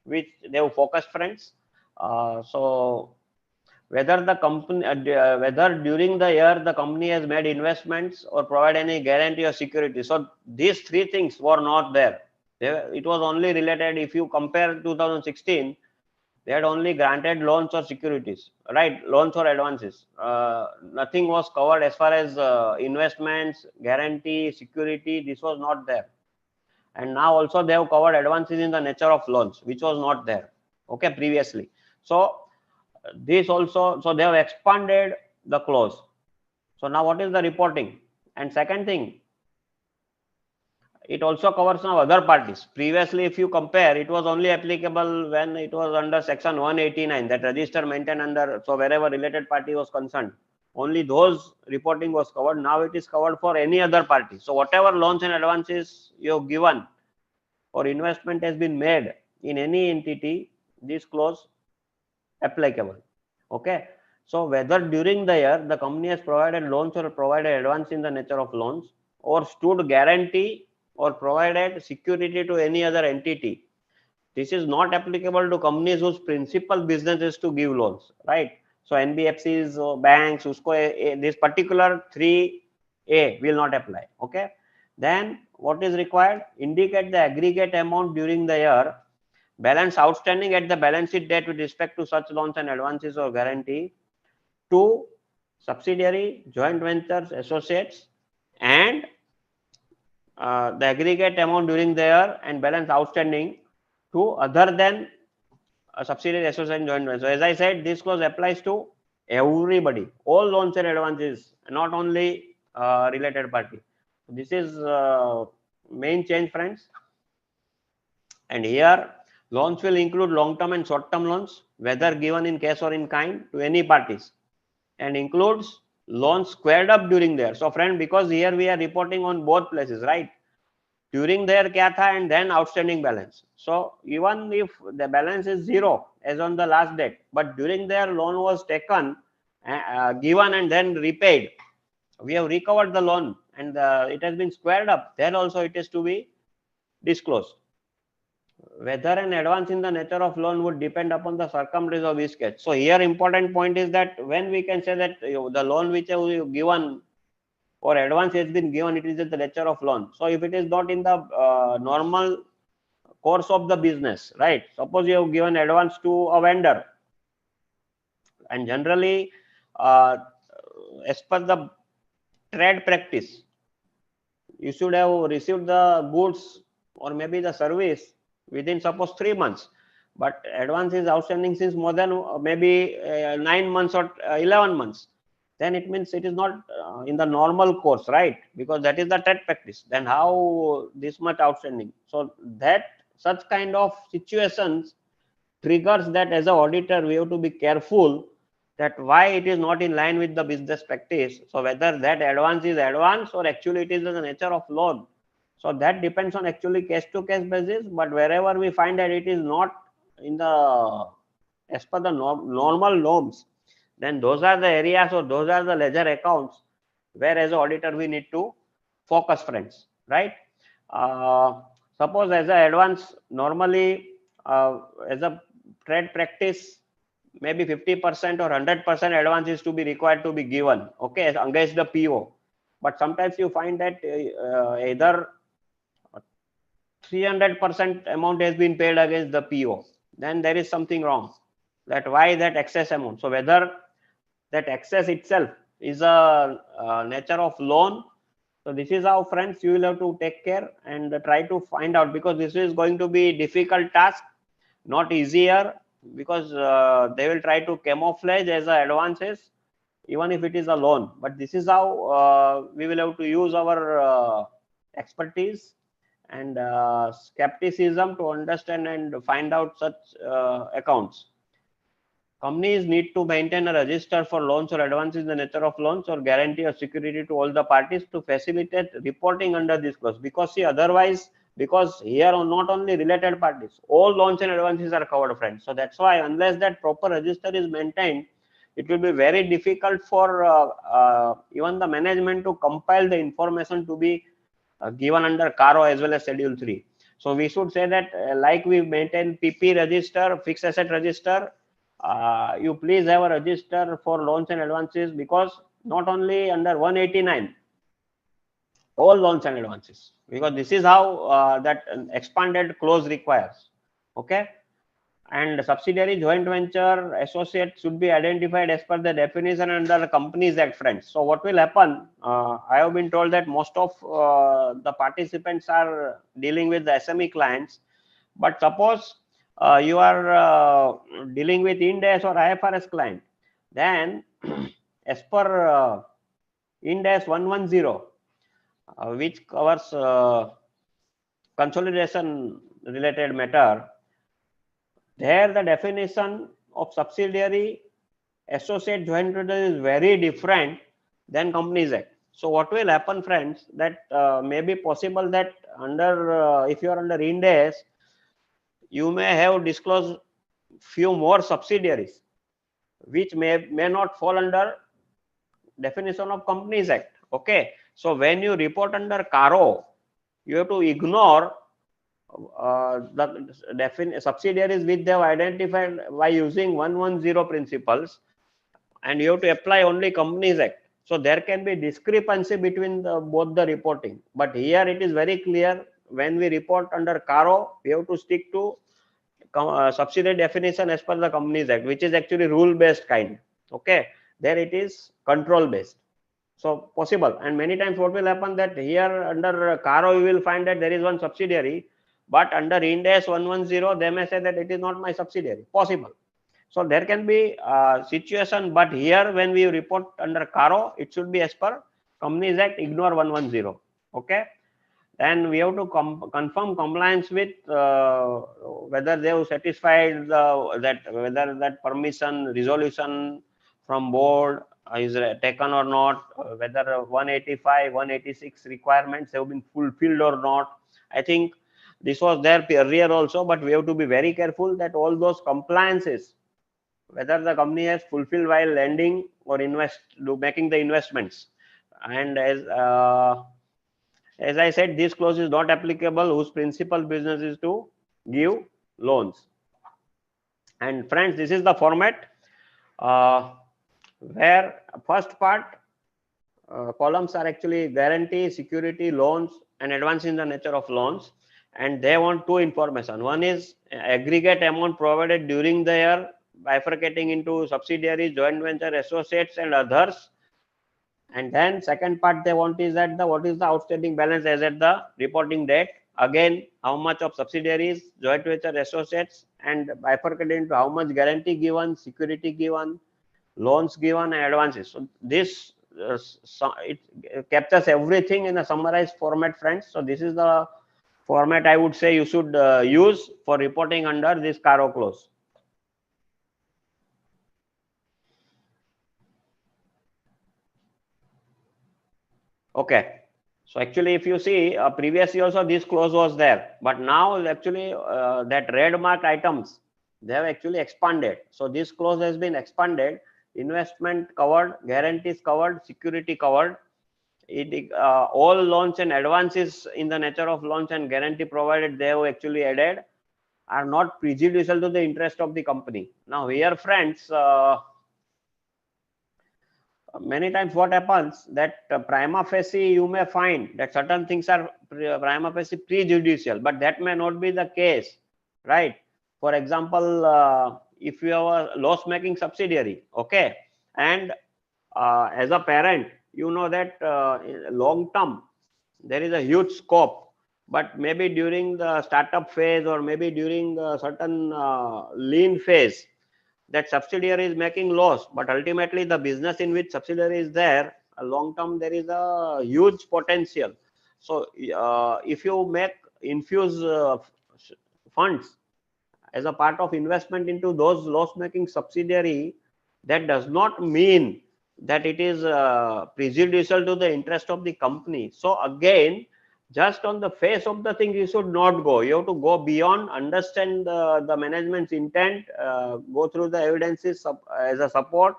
which they have focused, friends. So whether the company, whether during the year the company has made investments or provide any guarantee or security. So these three things were not there. It was only related, if you compare 2016, they had only granted loans or securities, right? Loans or advances. Nothing was covered as far as investments, guarantee, security. This was not there. And now also they have covered advances in the nature of loans, which was not there, okay, previously. So this also, so they have expanded the clause. So now what is the reporting? And second thing, it also covers now other parties. Previously, if you compare, it was only applicable when it was under section 189, that register maintained under, so wherever related party was concerned, only those reporting was covered. Now it is covered for any other party. So whatever loans and advances you have given or investment has been made in any entity, this clause applicable. Okay. So whether during the year the company has provided loans or provided advance in the nature of loans, or stood guarantee or provided security to any other entity, this is not applicable to companies whose principal business is to give loans, right? So NBFCs or banks, this particular 3A will not apply. Okay. Then what is required? Indicate the aggregate amount during the year, balance outstanding at the balance sheet date with respect to such loans and advances or guarantee to subsidiary, joint ventures, associates, and the aggregate amount during the year and balance outstanding to other than a subsidiary, associate, and joint venture. So as I said, this clause applies to everybody, all loans and advances, not only related party. This is main change, friends. And here loans will include long-term and short-term loans, whether given in cash or in kind to any parties, and includes loans squared up during there. So friend, because here we are reporting on both places, right? During their kya tha and then outstanding balance. So even if the balance is zero as on the last date, but during their loan was taken, given and then repaid, we have recovered the loan and it has been squared up, then also it is to be disclosed. Whether an advance in the nature of loan would depend upon the circumstances of each case. So here important point is that when we can say that the loan which you given or advance has been given, it is in the nature of loan. So if it is not in the normal course of the business, right? Suppose you have given advance to a vendor, and generally as per the trade practice, you should have received the goods or maybe the service within suppose 3 months, but advance is outstanding since more than maybe 9 months or 11 months, then it means it is not in the normal course, right? Because that is the trade practice. Then how this much outstanding? So that such kind of situations triggers that as an auditor we have to be careful that why it is not in line with the business practice. So whether that advance is advance or actually it is in the nature of loan. So that depends on actually case to case basis, but wherever we find that it is not in the as per the normal norms, then those are the areas or those are the ledger accounts where as an auditor we need to focus, friends, right? Suppose as an advance, normally as a trade practice, maybe 50% or 100% advance is to be required to be given, okay, against the PO. But sometimes you find that either 300% amount has been paid against the PO, then there is something wrong. That why that excess amount? So whether that excess itself is a nature of loan. So this is how, friends, you will have to take care and try to find out, because this is going to be difficult task, not easier, because they will try to camouflage as advances even if it is a loan. But this is how we will have to use our expertise and skepticism to understand and find out such accounts. Companies need to maintain a register for loans or advances in the nature of loans or guarantee or security to all the parties to facilitate reporting under this clause. Because see, otherwise, because here are not only related parties, all loans and advances are covered, friends. So that's why unless that proper register is maintained, it will be very difficult for even the management to compile the information to be given under CARO as well as Schedule 3. So we should say that like we maintain PP register, fixed asset register, you please have a register for loans and advances, because not only under 189, all loans and advances, because this is how that expanded clause requires. Okay. And subsidiary, joint venture, associate should be identified as per the definition under the Companies Act, friends. So what will happen? I have been told that most of the participants are dealing with the SME clients, but suppose you are dealing with Ind AS or IFRS client, then as per Ind AS 110, which covers consolidation related matter, there the definition of subsidiary, associate, joint venture is very different than Companies Act. So what will happen, friends, that may be possible that under if you are under Ind AS, you may have disclosed few more subsidiaries which may not fall under definition of Companies Act. Okay, so when you report under CARO, you have to ignore the subsidiaries which they have identified by using 110 principles, and you have to apply only Companies Act. So there can be discrepancy between both the reporting, but here it is very clear, when we report under CARO, we have to stick to subsidiary definition as per the Companies Act, which is actually rule based kind. Okay, there it is control based. So possible, and many times what will happen, that here under CARO you will find that there is one subsidiary, but under Ind AS 110 they may say that it is not my subsidiary. Possible. So there can be situation, but here when we report under CARO, it should be as per Companies Act, ignore 110. Okay, and we have to confirm compliance with whether they have satisfied whether that permission resolution from board is taken or not, whether 185, 186 requirements have been fulfilled or not. I think this was there earlier also, but we have to be very careful that all those compliances, whether the company has fulfilled while lending or making the investments. And as I said, this clause is not applicable whose principal business is to give loans. And friends, this is the format where first part columns are actually guarantee, security, loans, and advance in the nature of loans. And they want two information. One is aggregate amount provided during the year, bifurcating into subsidiaries, joint venture, associates, and others. And then second part they want is that what is the outstanding balance as at the reporting date. Again, how much of subsidiaries, joint venture, associates, and bifurcated into how much guarantee given, security given, loans given, and advances. So this it captures everything in a summarized format, friends. So this is the format I would say you should use for reporting under this CARO clause. Okay, so actually if you see previously also this clause was there, but now actually that red marked items, they have actually expanded. So this clause has been expanded. Investment covered, guarantees covered, security covered. All loans and advances in the nature of loans and guarantee provided, they have actually added, are not prejudicial to the interest of the company. Now here, friends, many times what happens that prima facie you may find that certain things are prima facie prejudicial, but that may not be the case, right? For example, if you have a loss making subsidiary, okay, and as a parent you know that long term there is a huge scope, but maybe during the startup phase or maybe during a certain lean phase, that subsidiary is making loss, but ultimately the business in which subsidiary is there, long term there is a huge potential. So if you infuse funds as a part of investment into those loss making subsidiary, that does not mean that it is prejudicial to the interest of the company. So again, just on the face of the thing you should not go. You have to go beyond, understand the management's intent, go through the evidences as a support,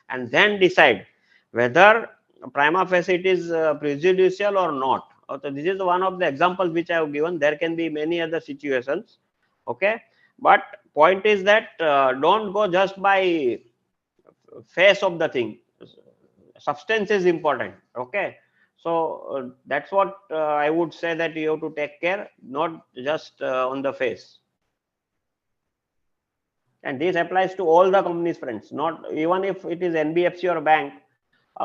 and then decide whether prima facie it is prejudicial or not. So this is one of the examples which I have given. There can be many other situations. Okay, but point is that don't go just by face of the thing. Substance is important. Okay, so that's what I would say, that you have to take care, not just on the face. And this applies to all the companies, friends. Not even if it is NBFC or bank.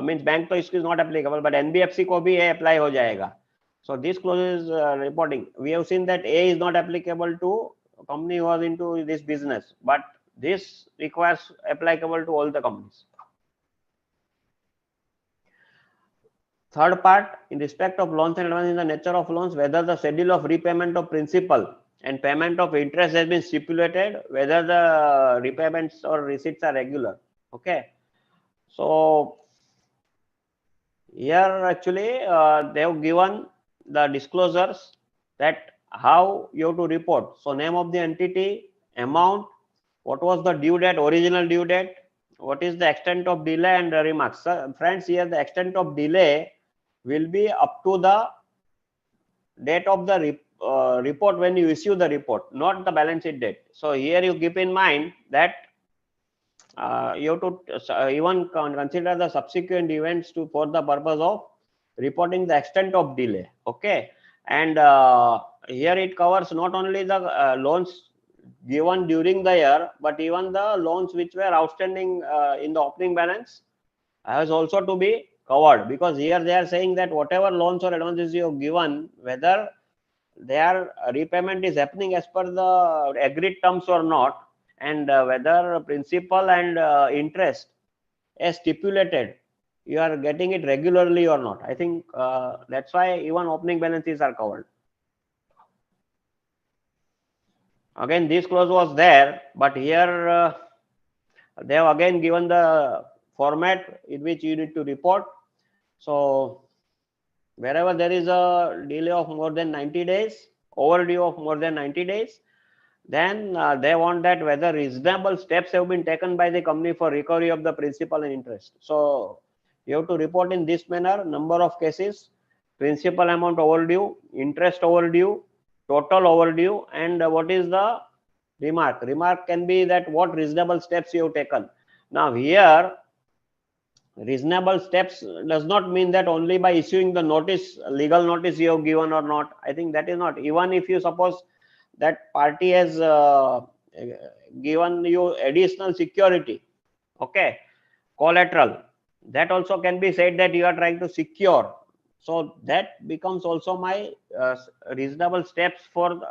Means bank to is not applicable, but NBFC ko bhi apply ho jayega. So this clause is reporting. We have seen that A is not applicable to a company who was into this business, but this requires applicable to all the companies. Third part, in respect of loans and advances in the nature of loans, whether the schedule of repayment of principal and payment of interest has been stipulated, whether the repayments or receipts are regular. Okay. So here actually they have given the disclosures that how you have to report. So name of the entity, amount, what was the due date, original due date, what is the extent of delay, and the remarks. So friends, here the extent of delay will be up to the date of the report when you issue the report, not the balance sheet date. So here you keep in mind that you have to even consider the subsequent events to for the purpose of reporting the extent of delay. Okay, and here it covers not only the loans given during the year, but even the loans which were outstanding in the opening balance has also to be covered, because here they are saying that whatever loans or advances you have given, whether their repayment is happening as per the agreed terms or not, and whether principal and interest as stipulated, you are getting it regularly or not. I think that's why even opening balances are covered. Again, this clause was there, but here they have again given the format in which you need to report. So wherever there is a delay of more than 90 days, overdue of more than 90 days, then they want that whether reasonable steps have been taken by the company for recovery of the principal and interest. So you have to report in this manner: number of cases, principal amount overdue, interest overdue, total overdue, and what is the remark. Remark can be that what reasonable steps you have taken. Now here, reasonable steps does not mean that only by issuing the notice, legal notice you have given or not. I think that is not. Even if you suppose that party has given you additional security, okay, collateral, that also can be said that you are trying to secure. So that becomes also my reasonable steps for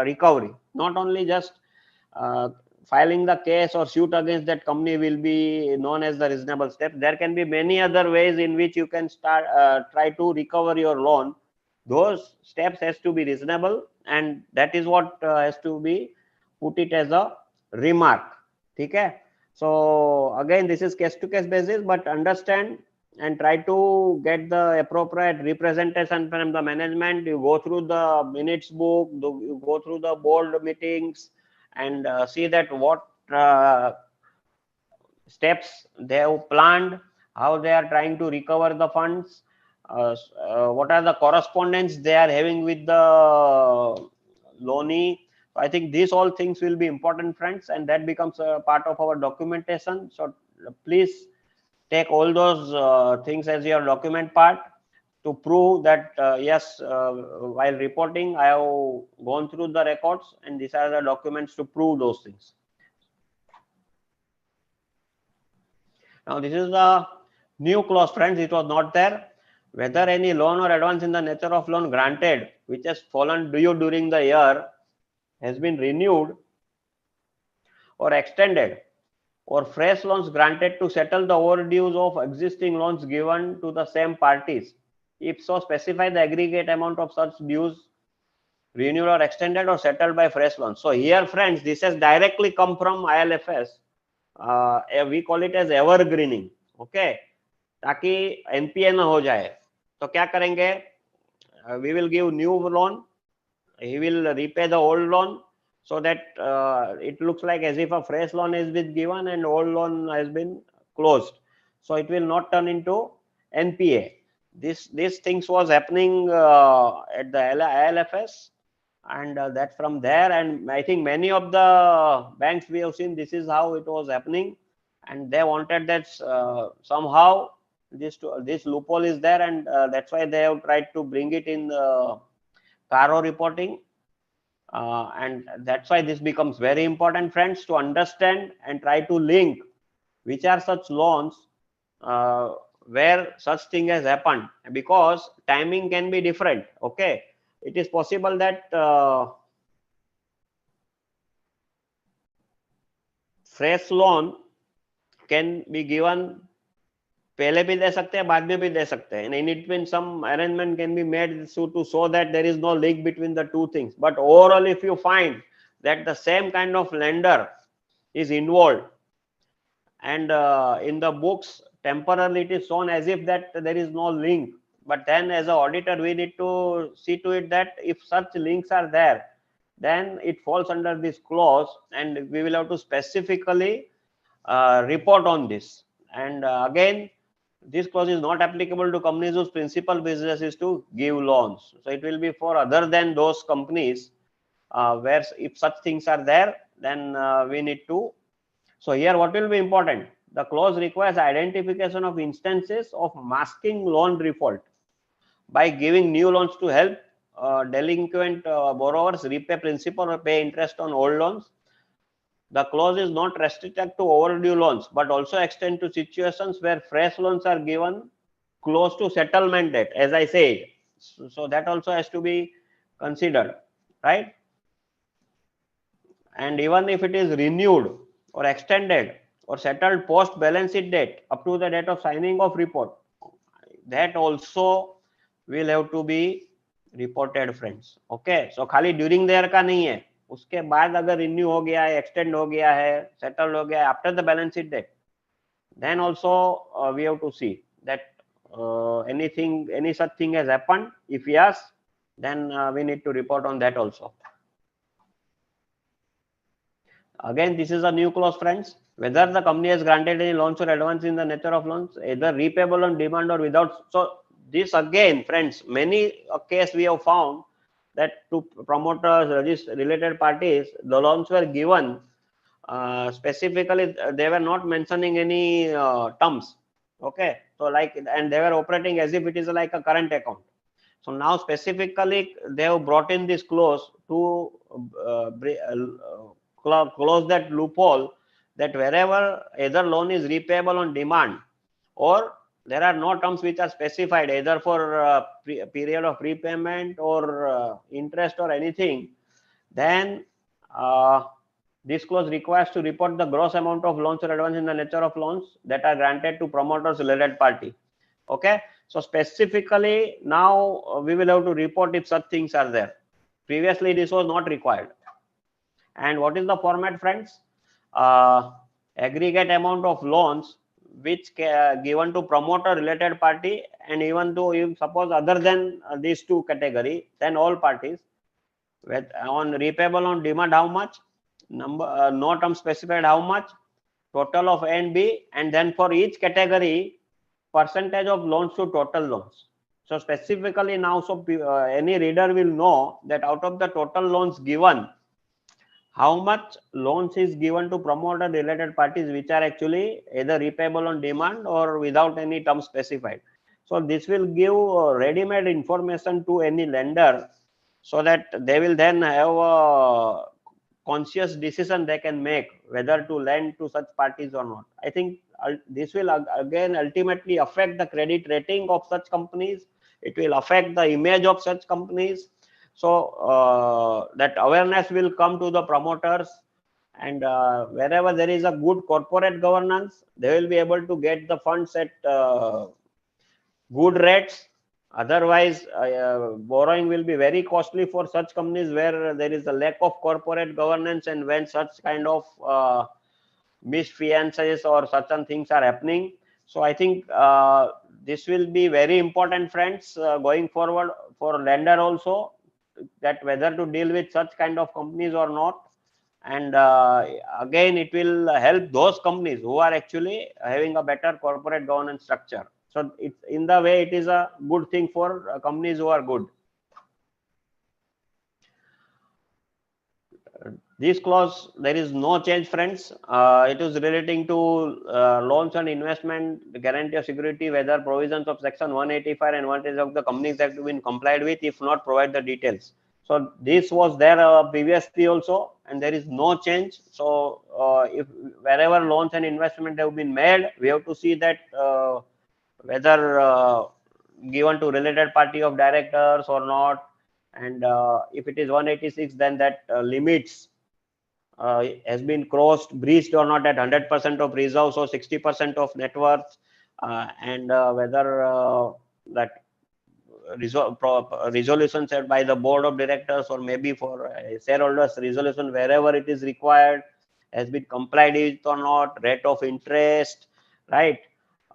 recovery. Not only just filing the case or suit against that company will be known as the reasonable steps. There can be many other ways in which you can start try to recover your loan. Those steps has to be reasonable, and that is what has to be put it as a remark. Okay. So again, this is case to case basis, but understand and try to get the appropriate representation from the management. You go through the minutes book, you go through the board meetings, and see that what steps they have planned, how they are trying to recover the funds, what are the correspondence they are having with the loanee. I think these all things will be important, friends, and that becomes a part of our documentation. So please take all those things as your document part to prove that yes, while reporting I have gone through the records and these are the documents to prove those things. Now this is the new clause, friends. It was not there. Whether any loan or advance in the nature of loan granted which has fallen due during the year has been renewed or extended, or fresh loans granted to settle the overdues of existing loans given to the same parties, if so specify the aggregate amount of such dues renewed or extended or settled by fresh loans. So here, friends, this has directly come from ILFS. We call it as evergreening. Okay, ताकि NPA ना हो जाए, तो क्या करेंगे? We will give new loan, he will repay the old loan, so that it looks like as if a fresh loan has been given and old loan has been closed. So it will not turn into NPA. These things was happening at the ILFS, and that from there, and I think many of the banks we have seen, this is how it was happening, and they wanted that somehow this loophole is there, and that's why they have tried to bring it in the CARO reporting. And that's why this becomes very important, friends, to understand and try to link which are such loans where such thing has happened, because timing can be different. Okay, it is possible that fresh loan can be given पहले भी दे सकते हैं, बाद में भी दे सकते हैं. In between, some arrangement can be made to show that there is no link between the two things. But overall, if you find that the same kind of lender is involved, and in the books temporarily it is shown as if that there is no link, but then as an auditor we need to see to it that if such links are there, then it falls under this clause, and we will have to specifically report on this. And again, this clause is not applicable to companies whose principal business is to give loans. So it will be for other than those companies where if such things are there, then we need to. So here what will be important? The clause requires identification of instances of masking loan default by giving new loans to help delinquent borrowers repay principal or pay interest on old loans. The clause is not restricted to overdue loans, but also extend to situations where fresh loans are given close to settlement date, as I said. So that also has to be considered, right? And even if it is renewed or extended or settled post balance sheet date up to the date of signing of report, that also will have to be reported, friends. Okay, so खाली during the year का नहीं है, उसके बाद अगर renew हो गया है, extend हो गया है, settle हो गया है after the balance sheet date, then also we have to see that any such thing has happened. If yes, then we need to report on that also. Again, this is a new clause, friends. Whether the company has granted any loans or advance in the nature of loans, either repayable on demand or without. So this again, friends, many a case we have found that to promoters, related parties, the loans were given specifically, they were not mentioning any terms. Okay, so like, and they were operating as if it is like a current account. So now specifically they have brought in this clause to close that loophole, that wherever either loan is repayable on demand or there are no terms which are specified either for period of repayment or interest or anything, then this clause requires to report the gross amount of loans or advance in the nature of loans that are granted to promoters related party. Okay, so specifically now we will have to report if such things are there. Previously this was not required. And what is the format, friends? Aggregate amount of loans which given to promoter related party, and even though you suppose other than these two category, then all parties, with on repayable on demand how much, number no term specified how much, total of A and B, and then for each category percentage of loans to total loans. So specifically now, so any reader will know that out of the total loans given, how much loans is given to promoter related parties which are actually either repayable on demand or without any term specified. So this will give ready-made information to any lender, so that they will then have a conscious decision they can make whether to lend to such parties or not. I think this will again ultimately affect the credit rating of such companies. It will affect the image of such companies. So that awareness will come to the promoters, and wherever there is a good corporate governance, they will be able to get the funds at good rates. Otherwise, borrowing will be very costly for such companies where there is a lack of corporate governance, and when such kind of misfiances or certain things are happening. So I think this will be very important, friends, going forward for lender also, that whether to deal with such kind of companies or not. And again, it will help those companies who are actually having a better corporate governance structure. So it's in the way it is a good thing for companies who are good. This clause, there is no change, friends. It is relating to loans and investment, guarantee of security, whether provisions of section 185 and 180 of the Companies Act have been complied with. If not, provide the details. So this was there previously also, and there is no change. So if wherever loans and investment have been made, we have to see that whether given to related party of directors or not. And if it is 186, then that limits has been crossed, breached or not at 100% of reserves or 60% of net worth, and whether that resolution set by the board of directors or maybe for shareholders resolution wherever it is required has been complied with or not, rate of interest, right?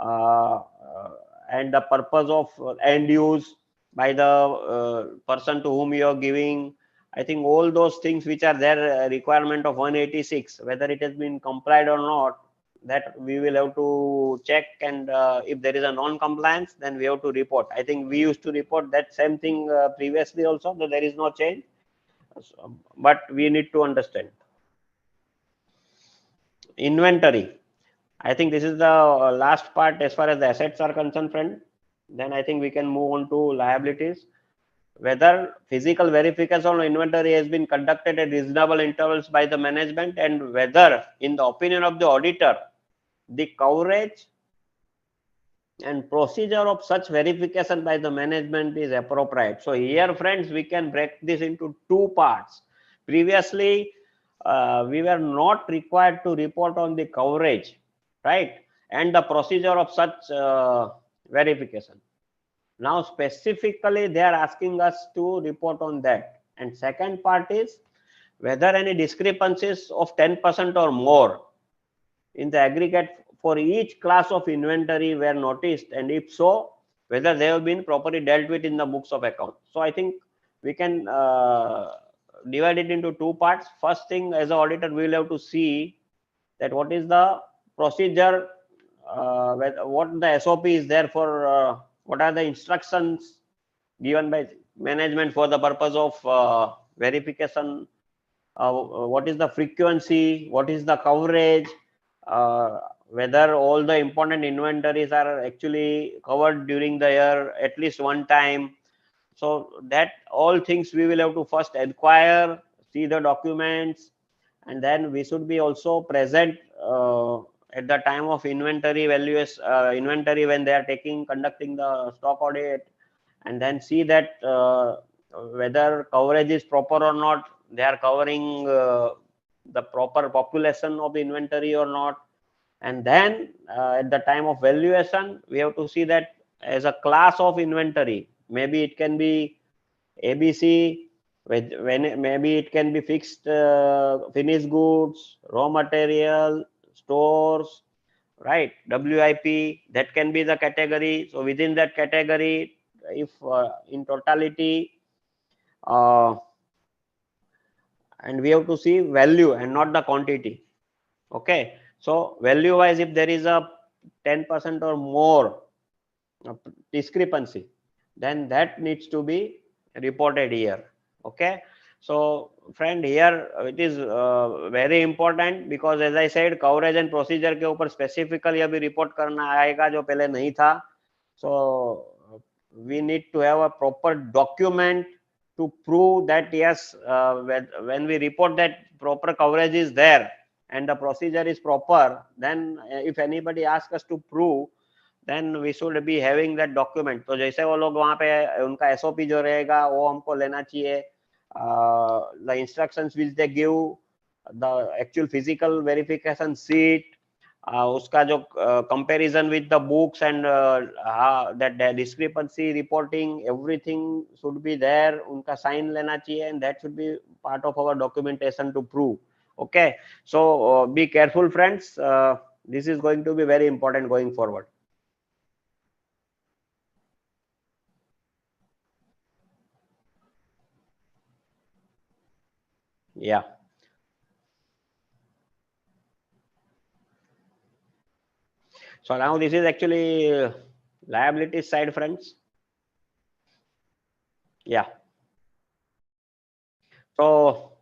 And the purpose of end use by the person to whom you are giving. I think all those things which are there, requirement of 186, whether it has been complied or not, that we will have to check, and if there is a non-compliance, then we have to report. I think we used to report that same thing previously also, so there is no change, but we need to understand. Inventory. I think this is the last part as far as the assets are concerned, friend. Then I think we can move on to liabilities. Whether physical verification on inventory has been conducted at reasonable intervals by the management, and whether, in the opinion of the auditor, the coverage and procedure of such verification by the management is appropriate. So here, friends, we can break this into two parts. Previously, we were not required to report on the coverage, right, and the procedure of such verification. Now, specifically, they are asking us to report on that. And second part is whether any discrepancies of 10% or more in the aggregate for each class of inventory were noticed, and if so, whether they have been properly dealt with in the books of account. So I think we can divide it into two parts. First thing, as an auditor, we will have to see that what is the procedure, what the SOP is there for, what are the instructions given by management for the purpose of verification, what is the frequency, what is the coverage, whether all the important inventories are actually covered during the year at least one time. So that all things we will have to first inquire, see the documents, and then we should be also present at the time of inventory valuation, inventory when they are conducting the stock audit, and then see that whether coverage is proper or not, they are covering the proper population of the inventory or not. And then at the time of valuation, we have to see that as a class of inventory, maybe it can be ABC, when maybe it can be fixed finished goods, raw material, stores, right, WIP, that can be the category. So within that category, if in totality, and we have to see value and not the quantity. Okay, so value wise, if there is a 10% or more discrepancy, then that needs to be reported here. Okay, so friend, here it is very important, because as I said, coverage and procedure के ऊपर specifically अभी report करना आएगा जो पहले नहीं था. So we need to have a proper document to prove that yes, when we report that proper coverage is there and the procedure is proper, then if anybody asks us to prove, then we should be having that document. तो जैसे वो लोग वहाँ पे उनका SOP जो रहेगा वो हमको लेना चाहिए, the instructions which they give, the actual physical verification sheet, उसका जो comparison with the books and that discrepancy reporting, everything should be there, उनका sign लेना चाहिए, and that should be part of our documentation to prove. Okay, so be careful, friends. This is going to be very important going forward. Yeah. So now this is actually liability side, friends. Yeah. So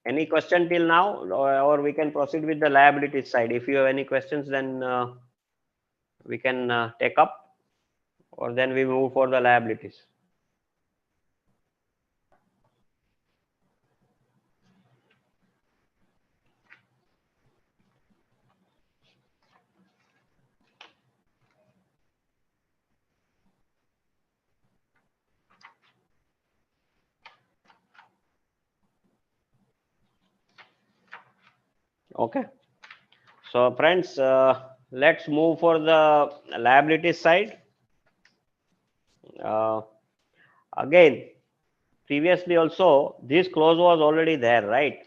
any question till now, or we can proceed with the liability side? If you have any questions, then we can take up, or then we move for the liabilities. Okay, So friends, let's move for the liability side. Again, previously also this clause was already there, right?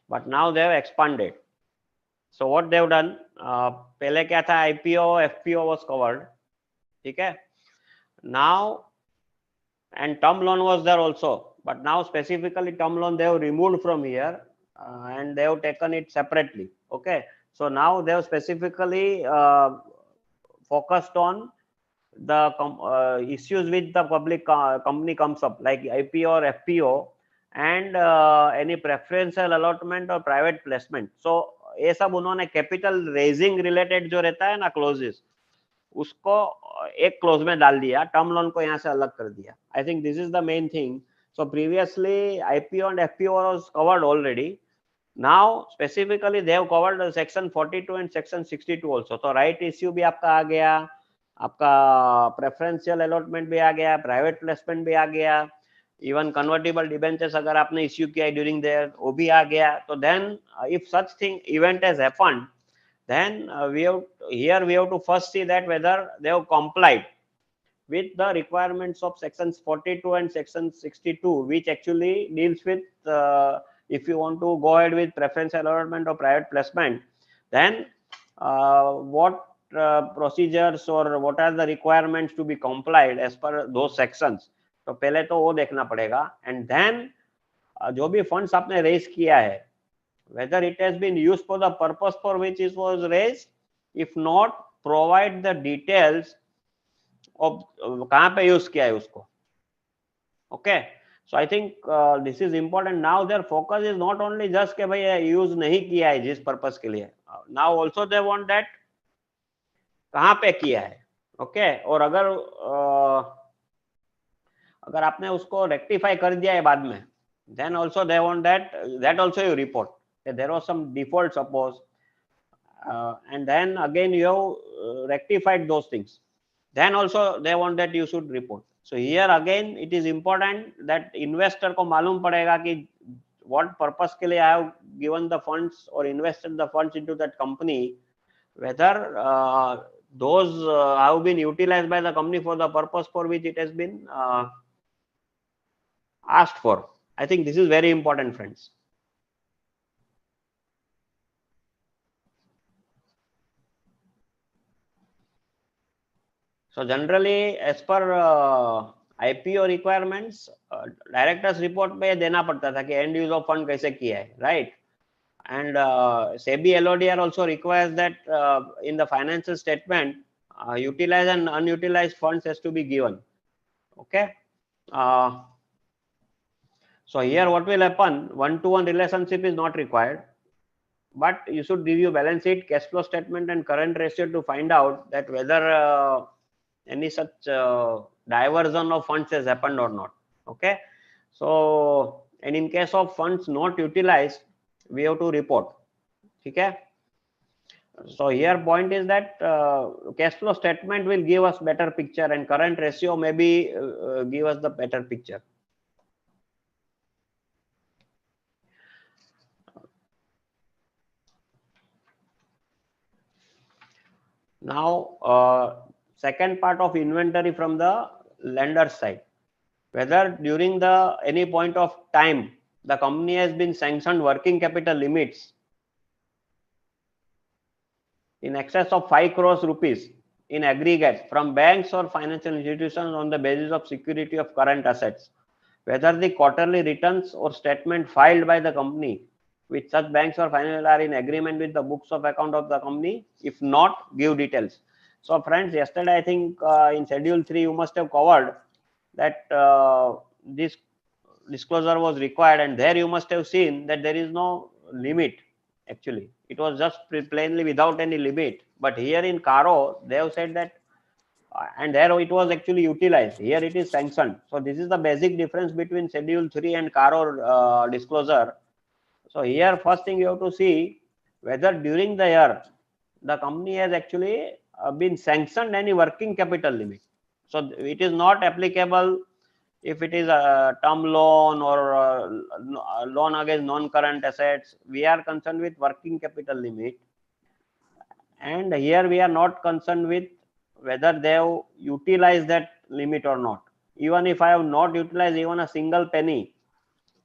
But now they have expanded. So what they have done, पहले क्या था, IPO, FPO was covered, ठीक है? Now, and term loan was there also, but now specifically term loan they have removed from here and they have taken it separately. Okay, so now they have specifically focused on the issues with the public company comes up, like IPO or FPO, and any preferential allotment or private placement. So ये सब उन्होंने capital raising related जो रहता है ना closes, उसको एक close में डाल दिया, टर्म लोन को यहाँ से अलग कर दिया. I think this is the main thing. So previously IPO and FPO was covered already. Now specifically they have covered section 42 and section 62 also. तो राइट इश्यू भी आपका आ गया, आपका प्रेफरेंशियल अलॉटमेंट भी आ गया, प्राइवेट प्लेसमेंट भी आ गया, इवन कन्वर्टेबल डिबेंचर्स अगर आपने इश्यू किया ड्यूरिंग देयर वो भी आ गया. तो then if such thing event has happened, then we have to first see that whether they have complied with the requirements of sections 42 and section 62, which actually deals with if you want to go ahead with preferential allotment or private placement, then what procedures or what are the requirements to be complied as per those sections. तो पहले तो वो देखना पड़ेगा. And then जो भी funds आपने raise किया है, whether it has been used for the purpose for which it was raised, if not, provide the details of कहाँ पे use किया है उसको. Okay, so I think this is important. Now their focus is not only just कि भाई use नहीं किया है जिस purpose के लिए, now also they want that कहाँ पे किया है. Okay, और अगर आपने उसको rectify कर दिया है बाद में, then also they want that also you report. There was some default, suppose, and then again you have rectified those things, then also they want that you should report. So here again it is important that investor को मालूम पड़ेगा कि what purpose के लिए I have given the funds or invested the funds into that company, whether those have been utilized by the company for the purpose for which it has been asked for. I think this is very important, friends. So generally, as per IPO requirements, directors report में देना पड़ता था कि end use of fund कैसे किया है, right? And SEBI LODR also requires that in the financial statement, utilized and unutilized funds has to be given. Okay. So here what will happen? One-to-one relationship is not required, but you should review balance sheet, cash flow statement, and current ratio to find out that whether any such diversion of funds has happened or not. Okay, so and in case of funds not utilized, we have to report. Okay, so here point is that cash flow statement will give us better picture and current ratio maybe give us the better picture. Now second part of inventory from the lender side, whether during the any point of time the company has been sanctioned working capital limits in excess of 5 crores rupees in aggregate from banks or financial institutions on the basis of security of current assets, whether the quarterly returns or statement filed by the company with such banks or financial are in agreement with the books of account of the company. If not, give details. So friends, yesterday I think in schedule 3 you must have covered that this disclosure was required, and there you must have seen that there is no limit. Actually, it was just plainly without any limit. But here in CARO, they have said that, and there it was actually utilized. Here it is sanctioned. So this is the basic difference between schedule 3 and CARO disclosure. So here first thing you have to see whether during the year the company has actually been sanctioned any working capital limit. So it is not applicable if it is a term loan or loan against non-current assets. We are concerned with working capital limit. And here we are not concerned with whether they have utilized that limit or not. Even if I have not utilized even a single penny,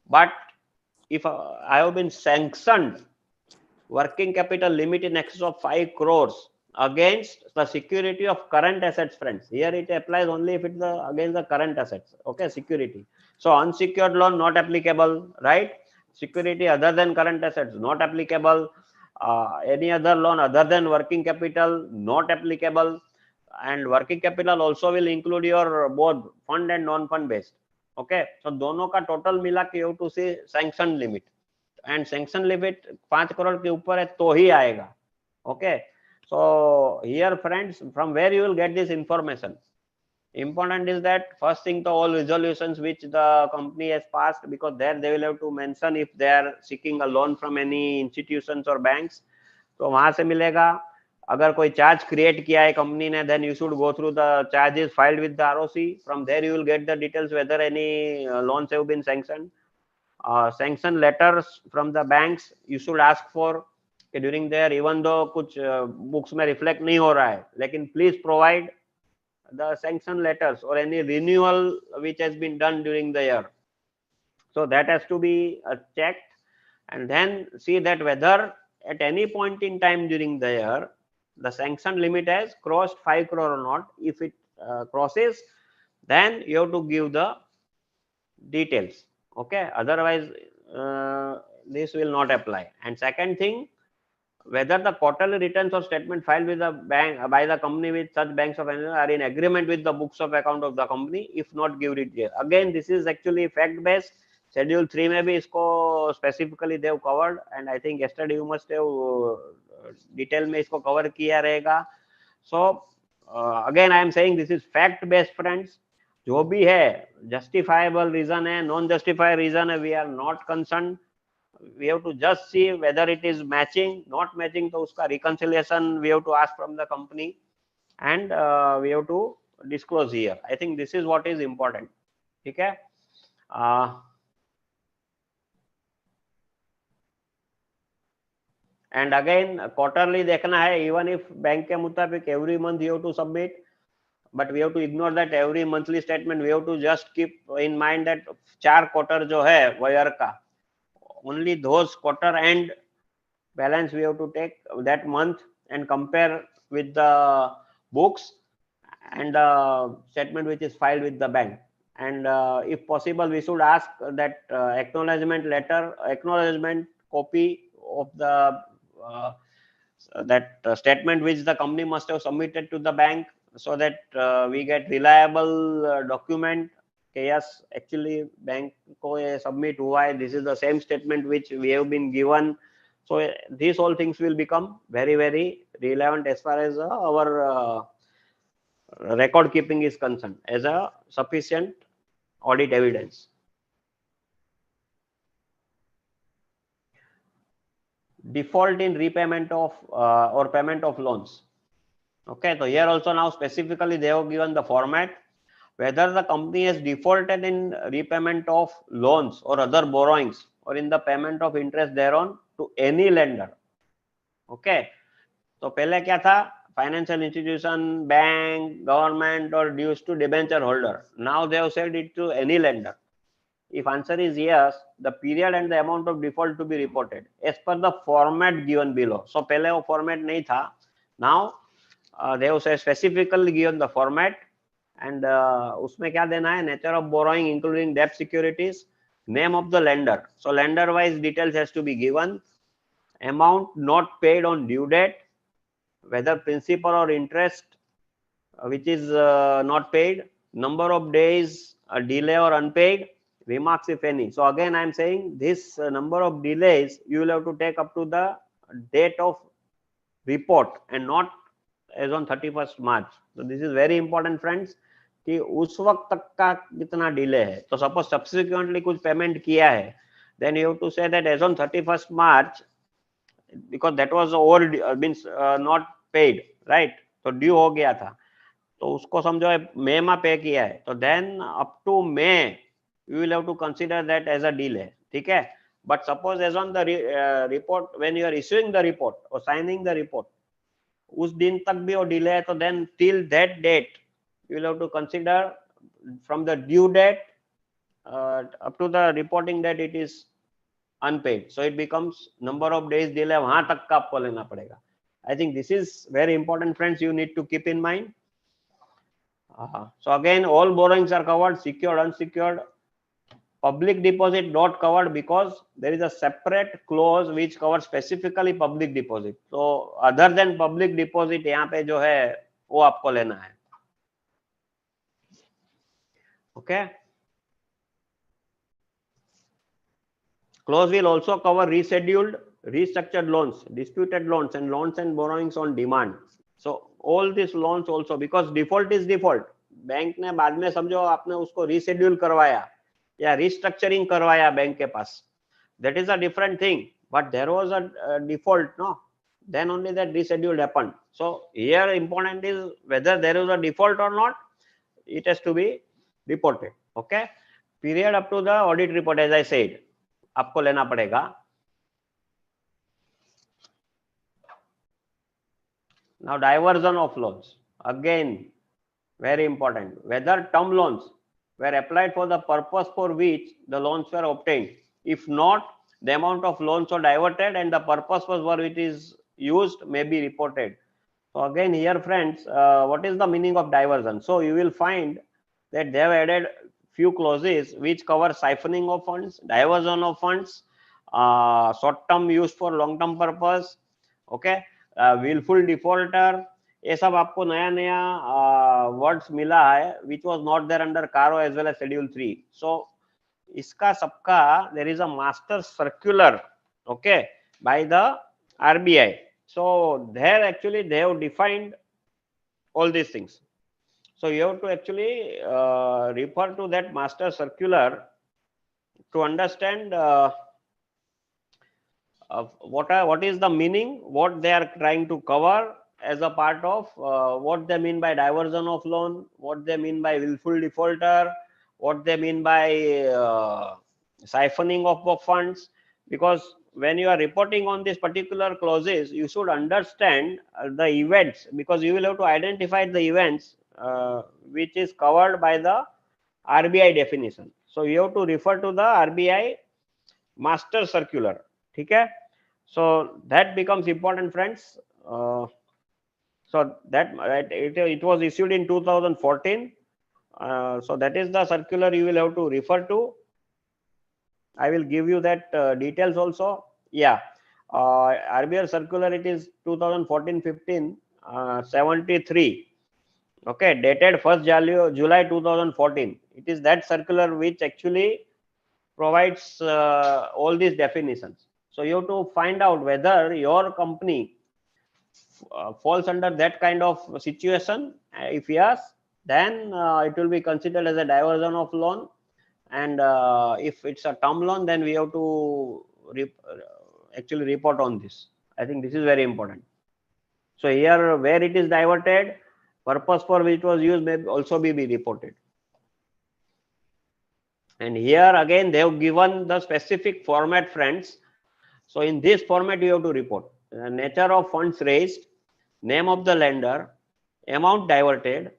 but if I have been sanctioned working capital limit in excess of 5 crores against the security of current assets, friends. Here it applies only if it's against the current assets, okay, security. So unsecured loan not applicable, right? Security other than current assets not applicable. Any other loan other than working capital not applicable. And working capital also will include your both fund and non-fund based. Okay, so दोनों का total मिला के you have to see sanction limit. And sanction limit 5 crore के ऊपर है तो ही आएगा. Okay, so here friends, from where you will get this information. Important is that first thing, the all resolutions which the company has passed, because there they will have to mention if they are seeking a loan from any institutions or banks, तो वहां से मिलेगा. अगर कोई charge create किया है company ने, then you should go through the charges filed with the ROC. From there you will get the details whether any loans have been sanctioned. Sanction letters from the banks you should ask for during there, even though कुछ books में reflect नहीं हो रहा है, लेकिन please provide the sanction letters or any renewal which has been done during the year. So that has to be checked, and then see that whether at any point in time during the year the sanction limit has crossed 5 crore or not. If it crosses, then you have to give the details. Okay, otherwise this will not apply. And second thing, whether the quarterly returns or statement filed with the bank by the company with such banks of are in agreement with the books of account of the company. If not, give it here. Again, this is actually fact based. Schedule 3 में भी इसको specifically they have covered, and I think yesterday you must have detail में इसको cover किया रहेगा. So again I am saying this is fact based, friends. जो भी है justifiable reason है, non justified reason है, we are not concerned. We have to just see whether it is matching. Not matching, तो उसका reconciliation we have to ask from the company, and we have to disclose here. I think this is what is important. ठीक है. And again quarterly देखना है. Even if bank के मुताबिक every month you have to submit, but we have to ignore that every monthly statement. We have to just keep in mind that 4 quarter जो है year का, only those quarter end balance we have to take that month and compare with the books and the statement which is filed with the bank. And if possible, we should ask that acknowledgement letter, acknowledgement copy of the that statement which the company must have submitted to the bank, so that we get reliable document. Yes, actually bank को ये submit हुआ है, this is the same statement which we have been given. So these all things will become very, very relevant as far as our record keeping is concerned as a sufficient audit evidence. Default in repayment of or payment of loans. Okay, so here also now specifically they have given the format, whether the company has defaulted in repayment of loans or other borrowings or in the payment of interest thereon to any lender. Okay, तो पहले क्या था, financial institution, bank, government or dues to debenture holder. Now they have said it to any lender. If answer is yes, the period and the amount of default to be reported as per the format given below. So पहले वो format नहीं था. Now they have specifically given the format, and उसमें क्या देना है, nature of borrowing including debt securities, name of the lender. So lender wise details has to be given, amount not paid on due date, whether principal or interest which is not paid, number of days delay or unpaid, remarks if any. So again I am saying this number of delays you will have to take up to the date of report and not as on 31st March. So this is very important, friends, कि उस वक्त तक का कितना delay है. तो suppose subsequently कुछ payment किया है, then you have to say that as on 31st March, because that was old means not paid, right? तो ड्यू हो गया था, तो उसको समझो मई में पे किया है, तो then up to May you will have to consider that as a delay. ठीक है. But suppose as on the report, when you are issuing the report or signing the report, उस दिन तक भी वो डिले है तो then till that date you will have to consider from the due date up to the reporting date it is unpaid, so it becomes number of days delay, वहां तक का आपको लेना पड़ेगा. I think this is very important, friends. You need to keep in mind. So again, all borrowings are covered, secured, unsecured. Public deposit not covered because there is a separate clause which covers specifically public deposit. So other than public deposit, यहाँ पे जो है वो आपको लेना है. Okay. Clause will also cover rescheduled, restructured loans, disputed loans, and loans and borrowings on demand. So all these loans also, because default is default. Bank ने बाद में समझो आपने उसको reschedule करवाया या restructuring करवाया बैंक के पास. That is a different thing. But there was a default, no? Then only that rescheduled happened. So here important is whether there is a default or not. It has to be reported. Okay. Period up to the audit report, as I said. आपको लेना पड़ेगा. Now diversion of loans, again very important. Whether term loans were applied for the purpose for which the loans were obtained. If not, the amount of loans are diverted and the purpose for which it is used may be reported. So again here, friends, what is the meaning of diversion? So you will find that they have added few clauses which cover siphoning of funds, diversion of funds, short term used for long term purpose, okay, willful defaulter. ये सब आपको नया नया words मिला है which was not there under CARO as well as Schedule 3. So इसका सबका there is a master circular, okay, by the RBI. So there actually they have defined all these things. So you have to actually refer to that master circular to understand what is the meaning, what they are trying to cover as a part of what they mean by diversion of loan, what they mean by willful defaulter, what they mean by siphoning of funds. Because when you are reporting on these particular clauses, you should understand the events, because you will have to identify the events which is covered by the RBI definition. So you have to refer to the RBI master circular. Okay? So that becomes important, friends. So that it was issued in 2014. So that is the circular you will have to refer to. I will give you that details also. Yeah, RBI circular, it is 2014-15 73. Okay, dated 1st July 2014. It is that circular which actually provides all these definitions. So you have to find out whether your company falls under that kind of situation. If yes, then it will be considered as a diversion of loan. And if it's a term loan, then we have to actually report on this. I think this is very important. So here where it is diverted, purpose for which it was used may also be reported. And here again they have given the specific format, friends. So in this format you have to report the nature of funds raised, name of the lender, amount diverted,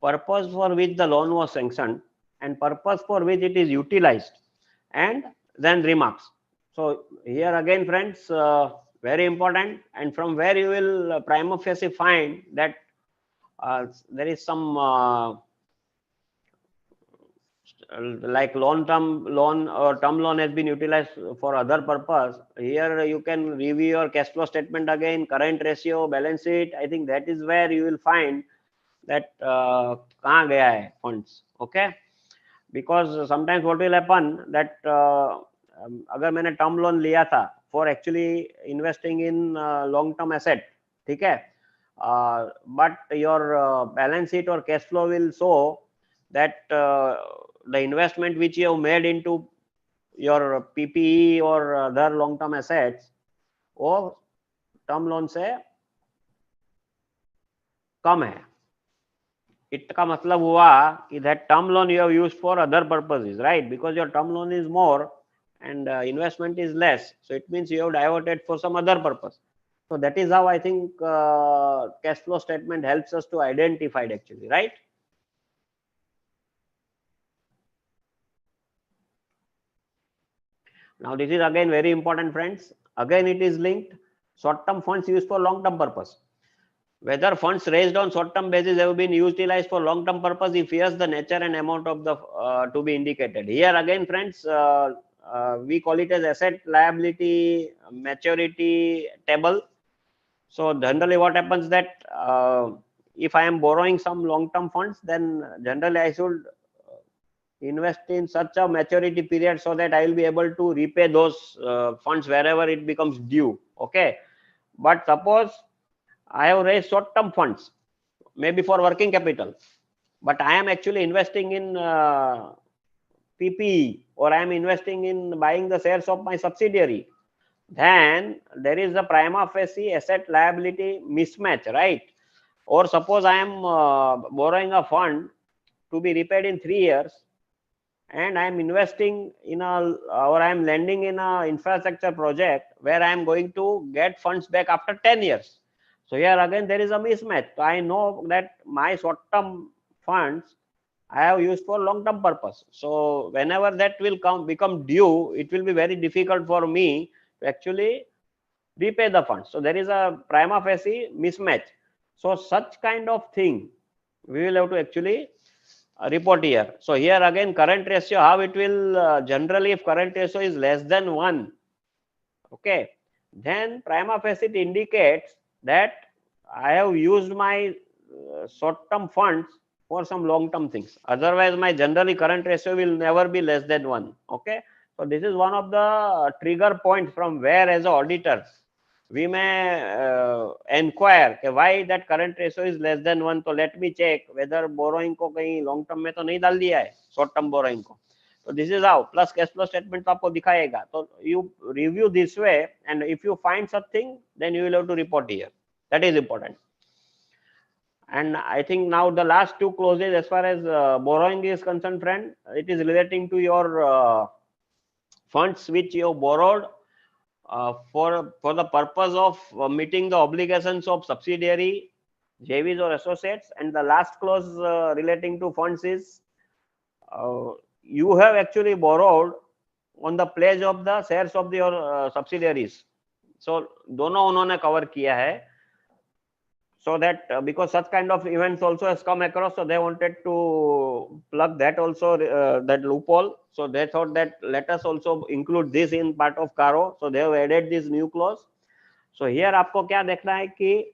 purpose for which the loan was sanctioned, and purpose for which it is utilized, and then remarks. So here again, friends, very important, and from where you will prima facie find that there is some like term loan has been utilized for other purpose. Here you can review your cash flow statement again, current ratio, balance sheet. I think that is where you will find that kahan gaya hai funds. Okay, because sometimes what will happen that अगर मैंने term loan लिया था for actually investing in long term asset, ठीक है, but your balance sheet or cash flow will show that the investment which you have made into your PPE or other long term assets वो term loan से कम है. इसका मतलब हुआ कि that term loan you have used for other purposes, right? Because your term loan is more and investment is less, so it means you have diverted for some other purpose. So that is how I think cash flow statement helps us to identify it actually, right? Now this is again very important, friends. Again it is linked. Short-term funds used for long-term purpose. Whether funds raised on short-term basis have been utilized for long-term purpose, if yes, the nature and amount of the to be indicated. Here again, friends, we call it as asset liability maturity table. So generally what happens that if I am borrowing some long-term funds, then generally I should invest in such a maturity period so that I will be able to repay those funds wherever it becomes due. Okay. But suppose I have raised short-term funds, maybe for working capital, but I am actually investing in PPE, or I am investing in buying the shares of my subsidiary, then there is a prima facie asset liability mismatch, right? Or suppose I am borrowing a fund to be repaid in 3 years, and I am investing in a, or I am lending in a infrastructure project where I am going to get funds back after 10 years. So here again there is a mismatch. So I know that my short-term funds I have used for long-term purpose. So whenever that will become due, it will be very difficult for me to actually repay the funds. So there is a prima facie mismatch. So such kind of thing we will have to actually report here. So here again current ratio, how it will generally, if current ratio is less than 1, okay, then prima facie it indicates that I have used my short-term funds for some long-term things. Otherwise my generally current ratio will never be less than 1. Okay. So this is one of the trigger points from where as an auditor we may inquire why that current ratio is less than 1. So let me check whether borrowing को कहीं long term में तो नहीं डाल दिया है, short term borrowing को. So this is how, plus cash flow statement तो आपको दिखाएगा. So you review this way, and if you find something, then you will have to report here. That is important. And I think now the last two clauses as far as borrowing is concerned, friend, it is relating to your funds which you have borrowed for the purpose of meeting the obligations of subsidiary, JVs or associates. And the last clause relating to funds is you have actually borrowed on the pledge of the shares of your subsidiaries. So दोनों उन्होंने cover किया है. So that because such kind of events also has come across, so they wanted to plug that also, that loophole. So they thought that let us also include this in part of CARO. So they have added this new clause. So here आपको क्या देखना है कि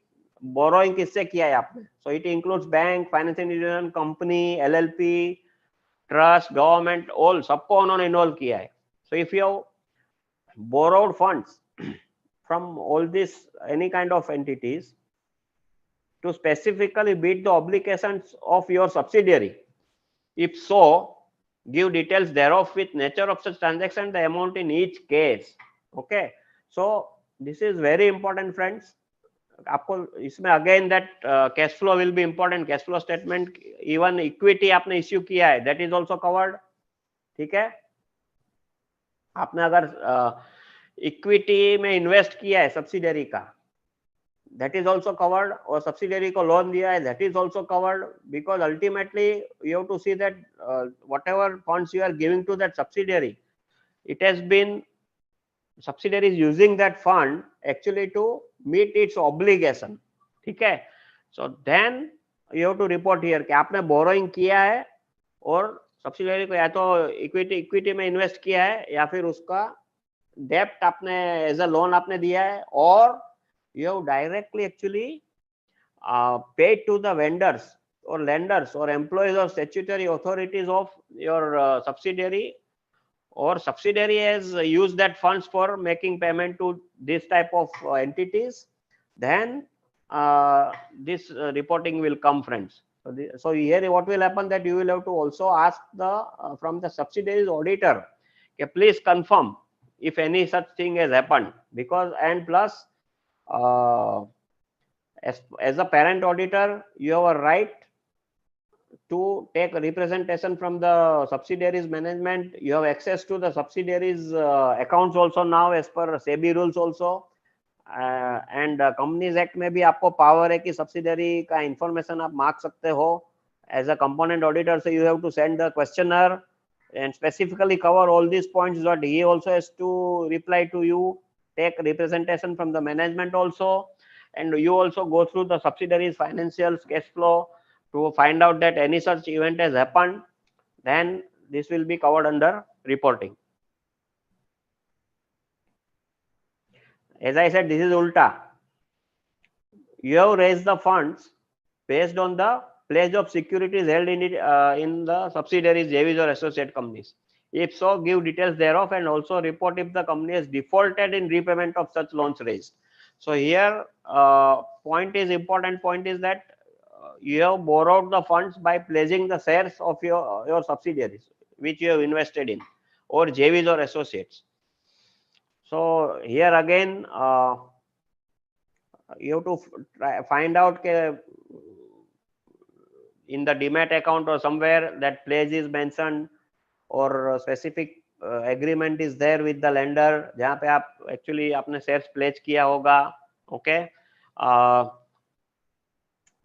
borrowing किससे किया है आपने. So it includes bank, financial institution, company, LLP, trust, government, all सबको उन्होंने involve किया है. So if you have borrowed funds from all these any kind of entities to specifically meet the obligations of your subsidiary, if so, give details thereof with nature of such transaction, the amount in each case. Okay. So this is very important, friends. आपको इसमें again that cash flow will be important. Cash flow statement, even equity आपने issue किया है, that is also covered. ठीक है. आपने अगर equity में इन्वेस्ट किया है सब्सिडरी का, that is also covered, or subsidiary को loan दिया है, that is also covered, because ultimately you have to see that whatever funds you are giving to that subsidiary, it has been subsidiary is using that fund actually to meet its obligation. ठीक है. So then you have to report here कि आपने borrowing किया है और subsidiary को या तो इक्विटी में इन्वेस्ट किया है या फिर उसका डेप्ट आपने एज अ लोन आपने दिया है, और you have directly actually paid to the vendors or lenders or employees or statutory authorities of your subsidiary, or subsidiary has used that funds for making payment to this type of entities, then this reporting will come, friends. So here what will happen, that you will have to also ask the from the subsidiaries auditor, okay, please confirm if any such thing has happened, because and plus as a parent auditor, you have a right to take a representation from the subsidiaries management. You have access to the subsidiaries accounts also now as per SEBI rules also, and companies act में भी आपको power है कि subsidiary का information आप मांग सकते हो as a component auditor. So you have to send the questionnaire and specifically cover all these points that he also has to reply to you, take representation from the management also, and you also go through the subsidiaries financials, cash flow to find out that any such event has happened. Then this will be covered under reporting. As I said, this is ulta. You have raised the funds based on the pledge of securities held in it in the subsidiaries, JVs or associate companies. If so, give details thereof and also report if the company has defaulted in repayment of such loans raised. So here, point is important. Point is that you have borrowed the funds by pledging the shares of your subsidiaries which you have invested in, or JVs or associates. So here again, you have to find out in the demat account or somewhere that pledge is mentioned, or specific agreement is there with the lender जहाँ पे आप actually आपने shares pledge किया होगा. Okay,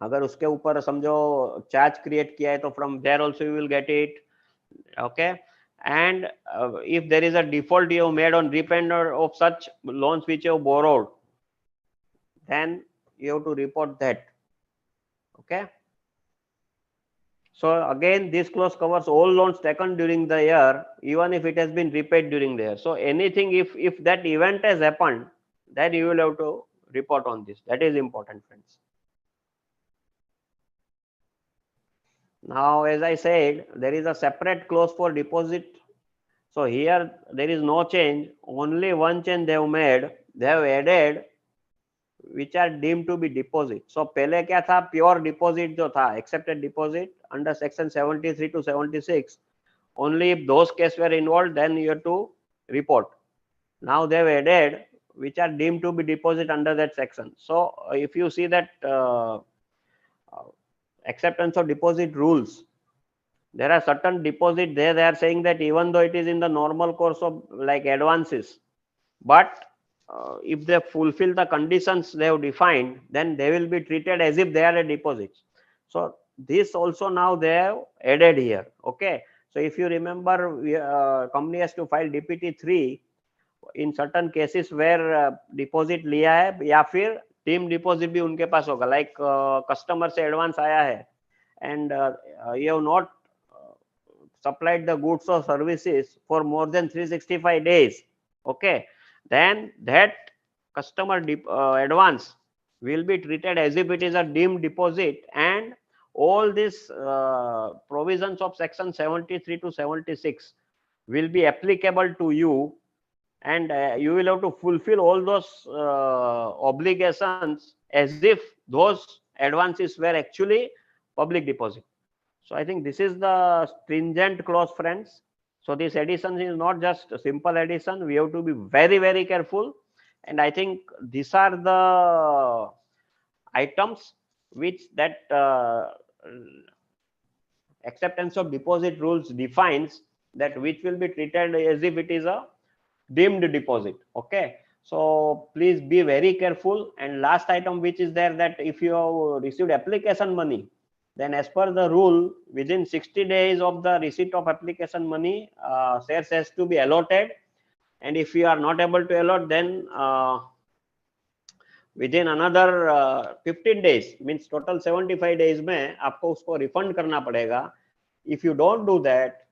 अगर उसके ऊपर समझो चार्ज क्रिएट किया है तो from there also you will get it. Okay, and if there is a default you have made on repayment of such loans which you have borrowed, then you have to report that. Okay, so again this clause covers all loans taken during the year, even if it has been repaid during the year. So anything, if that event has happened, then you will have to report on this. That is important, friends. Now, as I said, there is a separate clause for deposit. So here there is no change, only one change they have made. They have added which are deemed to be deposit. So पहले क्या था, pure deposit जो था, accepted deposit under section 73 to 76. Only if those cases were involved, then you have to report. Now they have added which are deemed to be deposit under that section. So if you see that acceptance of deposit rules, there are certain deposit there. They are saying that even though it is in the normal course of like advances, but if they fulfill the conditions they have defined, then they will be treated as if they are a deposit. So this also now they have added here. Okay, so if you remember, company has to file DPT 3 in certain cases where deposit लिया है या फिर team deposit भी उनके पास होगा. Like customer से advance आया है and you have not supplied the goods or services for more than 365 days. Okay, then that customer advance will be treated as if it is a deemed deposit, and all these provisions of section 73 to 76 will be applicable to you, and you will have to fulfill all those obligations as if those advances were actually public deposit. So I think this is the stringent clause, friends. So this addition is not just a simple addition. We have to be very, very careful. And I think these are the items which that acceptance of deposit rules defines, that which will be treated as if it is a deemed deposit. Okay, so please be very careful. And last item which is there, that if you have received application money, then as per the rule, within 60 days of the receipt of application money, shares has to be allotted. And if you are not able to allot, then within another 15 days, means total 75 days में आपको उसको refund करना पड़ेगा. If you don't do that,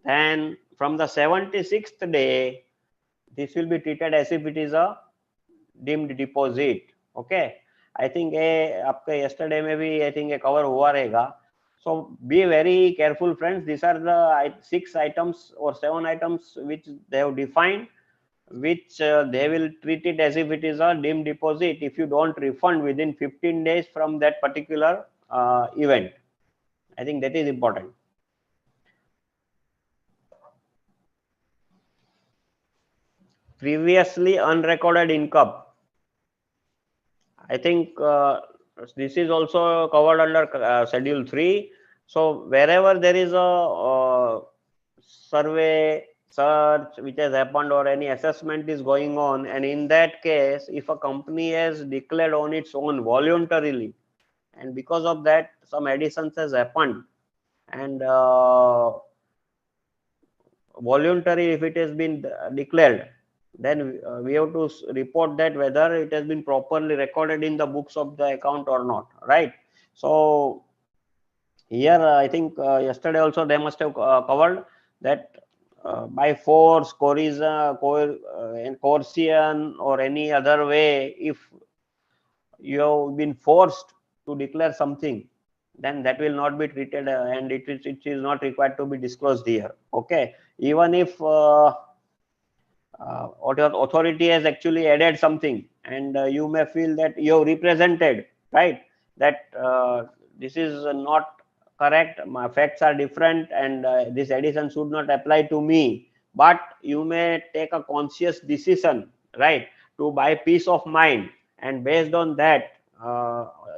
then from the 76th day, this will be treated as if it is a deemed deposit. Okay, I think आपके yesterday में भी I think cover हुआ रहेगा. So be very careful, friends. These are the 6 items or 7 items which they have defined, which they will treat it as if it is a deemed deposit if you don't refund within 15 days from that particular event. I think that is important. Previously unrecorded income, I think this is also covered under schedule 3. So wherever there is a survey search which has happened or any assessment is going on, and in that case, if a company has declared on its own voluntarily, and because of that some additions has happened, and voluntary if it has been declared, then we have to report that whether it has been properly recorded in the books of the account or not, right? So here I think yesterday also they must have covered that by force, coercion, or any other way, if you have been forced to declare something, then that will not be treated and it is not required to be disclosed here. Okay, even if authority has actually added something, and you may feel that you have represented, right, that this is not correct, my facts are different, and this addition should not apply to me, but you may take a conscious decision, right, to buy peace of mind, and based on that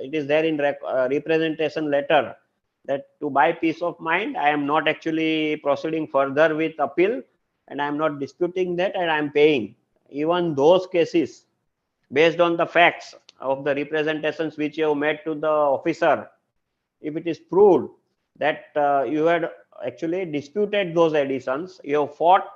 it is there in representation letter that to buy peace of mind, I am not actually proceeding further with appeal, and I am not disputing that, and I am paying. Even those cases, based on the facts of the representations which you have made to the officer, if it is proved that you had actually disputed those additions, you have fought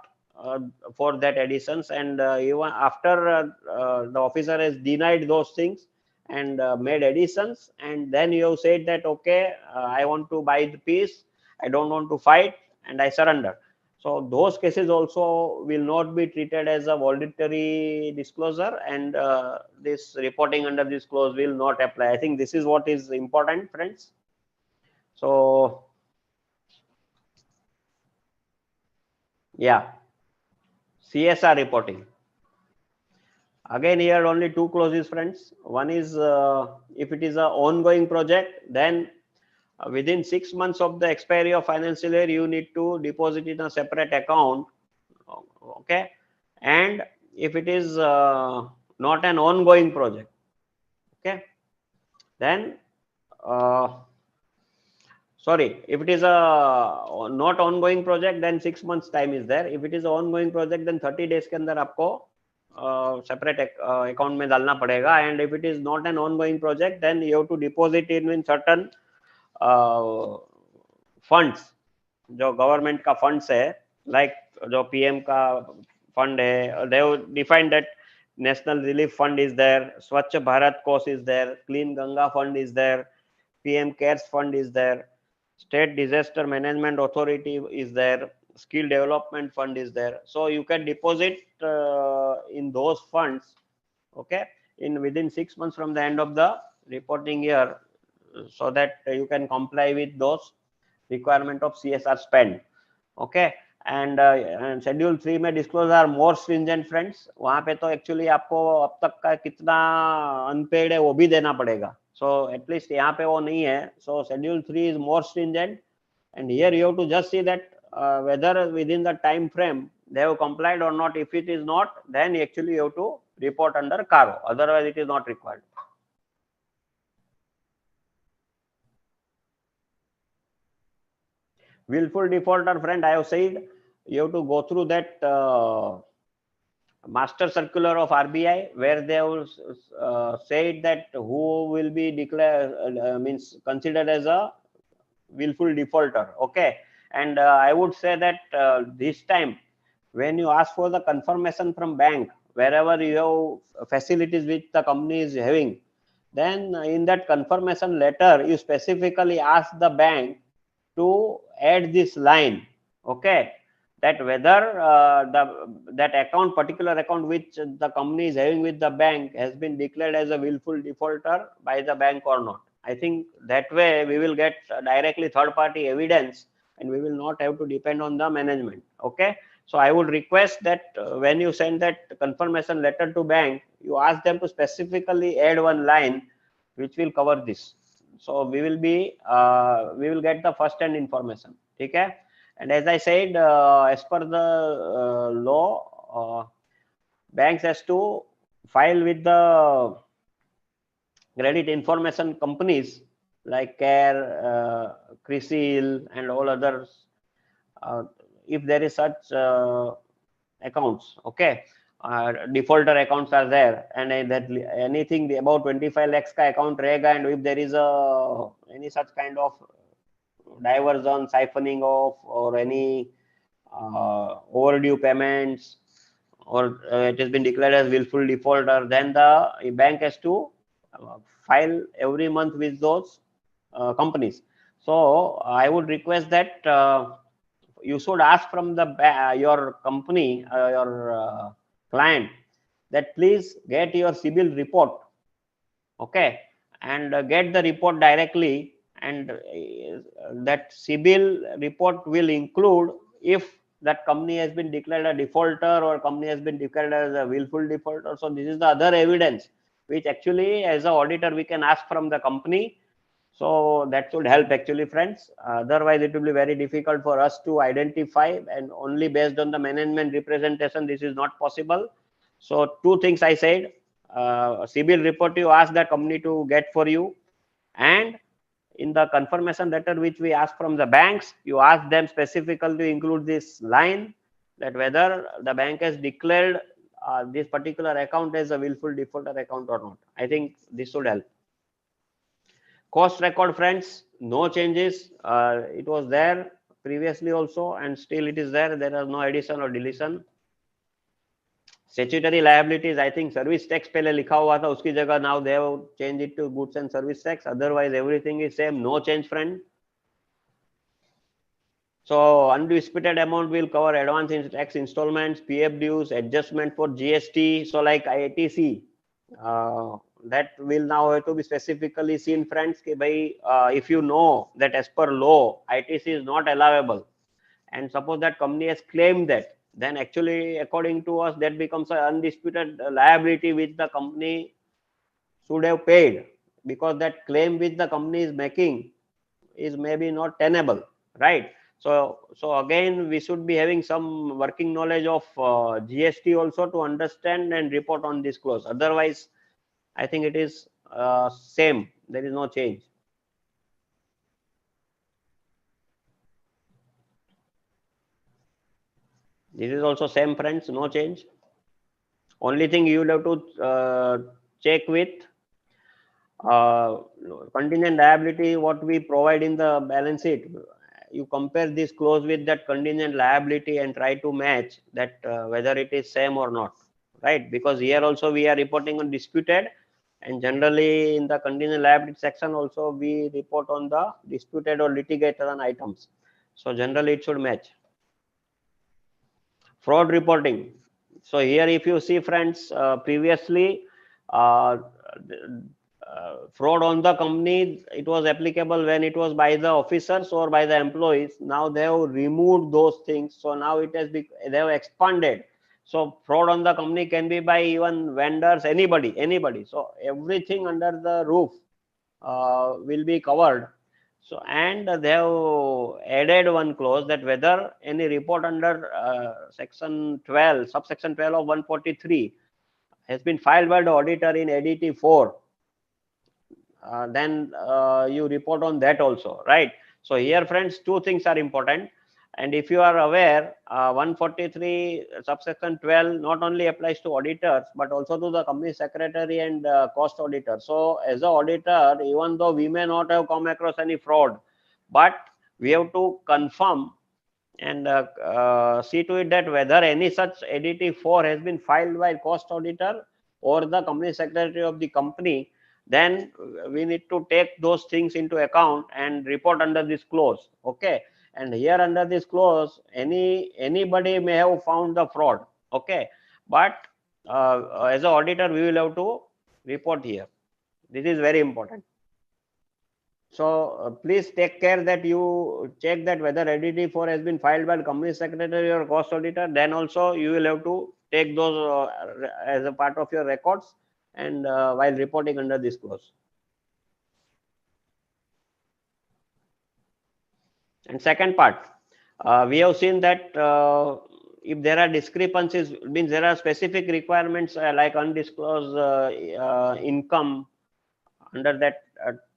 for that additions, and even after the officer has denied those things and made additions, and then you have said that okay, I want to buy the peace, I don't want to fight, and I surrender. So those cases also will not be treated as a voluntary disclosure, and this reporting under this clause will not apply. I think this is what is important, friends. So yeah, CSR reporting. Again, here only two clauses, friends. One is if it is an ongoing project, then within 6 months of the expiry of financial year, you need to deposit in a separate account. Okay, and if it is not an ongoing project, okay, then sorry, if it is a not ongoing project, then 6 months time is there. If it is an ongoing project, then 30 days के अंदर आपको separate account में डालना पड़ेगा. And if it is not an ongoing project, then you have to deposit in certain funds, जो government का funds है, like जो PM का fund है, they have defined that National Relief Fund is there, Swachh Bharat Course is there, Clean Ganga Fund is there, PM CARES Fund is there, State Disaster Management Authority is there, Skill Development Fund is there. So you can deposit in those funds, okay, in within 6 months from the end of the reporting year, so that you can comply with those requirement of CSR spend. Okay, and Schedule 3 में disclosure are more stringent, friends. वहाँ पे तो actually आपको अब तक का कितना unpaid है वो भी देना पड़ेगा. So at least यहाँ पे वो नहीं है. So Schedule 3 is more stringent, and here you have to just see that whether within the time frame they have complied or not. If it is not, then actually you have to report under CARO. Otherwise, it is not required. Willful defaulter, friend, I have said you have to go through that master circular of RBI, where they have said that who will be declared means considered as a willful defaulter. Okay, and I would say that this time when you ask for the confirmation from bank, wherever you have facilities which the company is having, then in that confirmation letter you specifically ask the bank to add this line, okay, that whether that account, particular account which the company is having with the bank, has been declared as a willful defaulter by the bank or not. I think that way we will get directly third party evidence, and we will not have to depend on the management. Okay, so I would request that when you send that confirmation letter to bank, you ask them to specifically add one line which will cover this. So we will get the first hand information. Okay, and as I said, as per the law, banks has to file with the credit information companies like CARE, CRISIL, and all others if there is such accounts, okay, defaulter accounts are there, and that anything about 25 lakhs ka account रहेगा, and if there is any such kind of diversion, siphoning off, or any overdue payments, or it has been declared as willful defaulter, then the bank has to file every month with those companies. So I would request that you should ask from the your company, your client, that please get your CIBIL report, okay, and get the report directly, and that CIBIL report will include if that company has been declared a defaulter or company has been declared as a willful defaulter. So this is the other evidence which actually as an auditor we can ask from the company. So that should help actually, friends. Otherwise it will be very difficult for us to identify, and only based on the management representation this is not possible. So two things I said, CIBIL report you ask the company to get for you, and in the confirmation letter which we ask from the banks, you ask them specifically to include this line, that whether the bank has declared this particular account as a willful defaulter account or not. I think this should help. Cost record, friends, no changes. It was there previously also, and still it is there. There are no addition or deletion. Statutory liabilities, I think service tax पहले लिखा हुआ था, उसकी जगह now they have changed it to goods and service tax. Otherwise everything is same, no change, friend. So undisputed amount will cover advance tax installments, PF dues, adjustment for GST. So like ITC, that will now have to be specifically seen, friends. Ki bhai, if you know that as per law ITC is not allowable, and suppose that company has claimed that, then actually according to us that becomes an undisputed liability which the company should have paid, because that claim which the company is making is maybe not tenable, right? So again we should be having some working knowledge of GST also to understand and report on this clause. Otherwise I think it is same, there is no change. This is also same, friends, no change. Only thing you will have to check with contingent liability, what we provide in the balance sheet. You compare this clause with that contingent liability and try to match that whether it is same or not, right? Because here also we are reporting on disputed, and generally in the contingent liability section also we report on the disputed or litigated on items. So generally it should match. Fraud reporting. So here if you see, friends, previously fraud on the company, it was applicable when it was by the officers or by the employees. Now they have removed those things. So now it has they have expanded. So fraud on the company can be by even vendors, anybody. So everything under the roof will be covered. So, and they have added one clause that whether any report under section 12, subsection 12 of 143 has been filed by the auditor in ADT 4, then you report on that also, right? So here, friends, two things are important. And if you are aware, 143 subsection 12 not only applies to auditors but also to the company secretary and cost auditor. So as an auditor, even though we may not have come across any fraud, but we have to confirm and see to it that whether any such ADT 4 has been filed by cost auditor or the company secretary of the company, then we need to take those things into account and report under this clause, okay? And here under this clause, anybody may have found the fraud, okay, but as an auditor we will have to report here. This is very important. So please take care that you check that whether ADT 4 has been filed by the company secretary or cost auditor. Then also you will have to take those as a part of your records and while reporting under this clause. And second part, we have seen that if there are discrepancies, means there are specific requirements like undisclosed income under that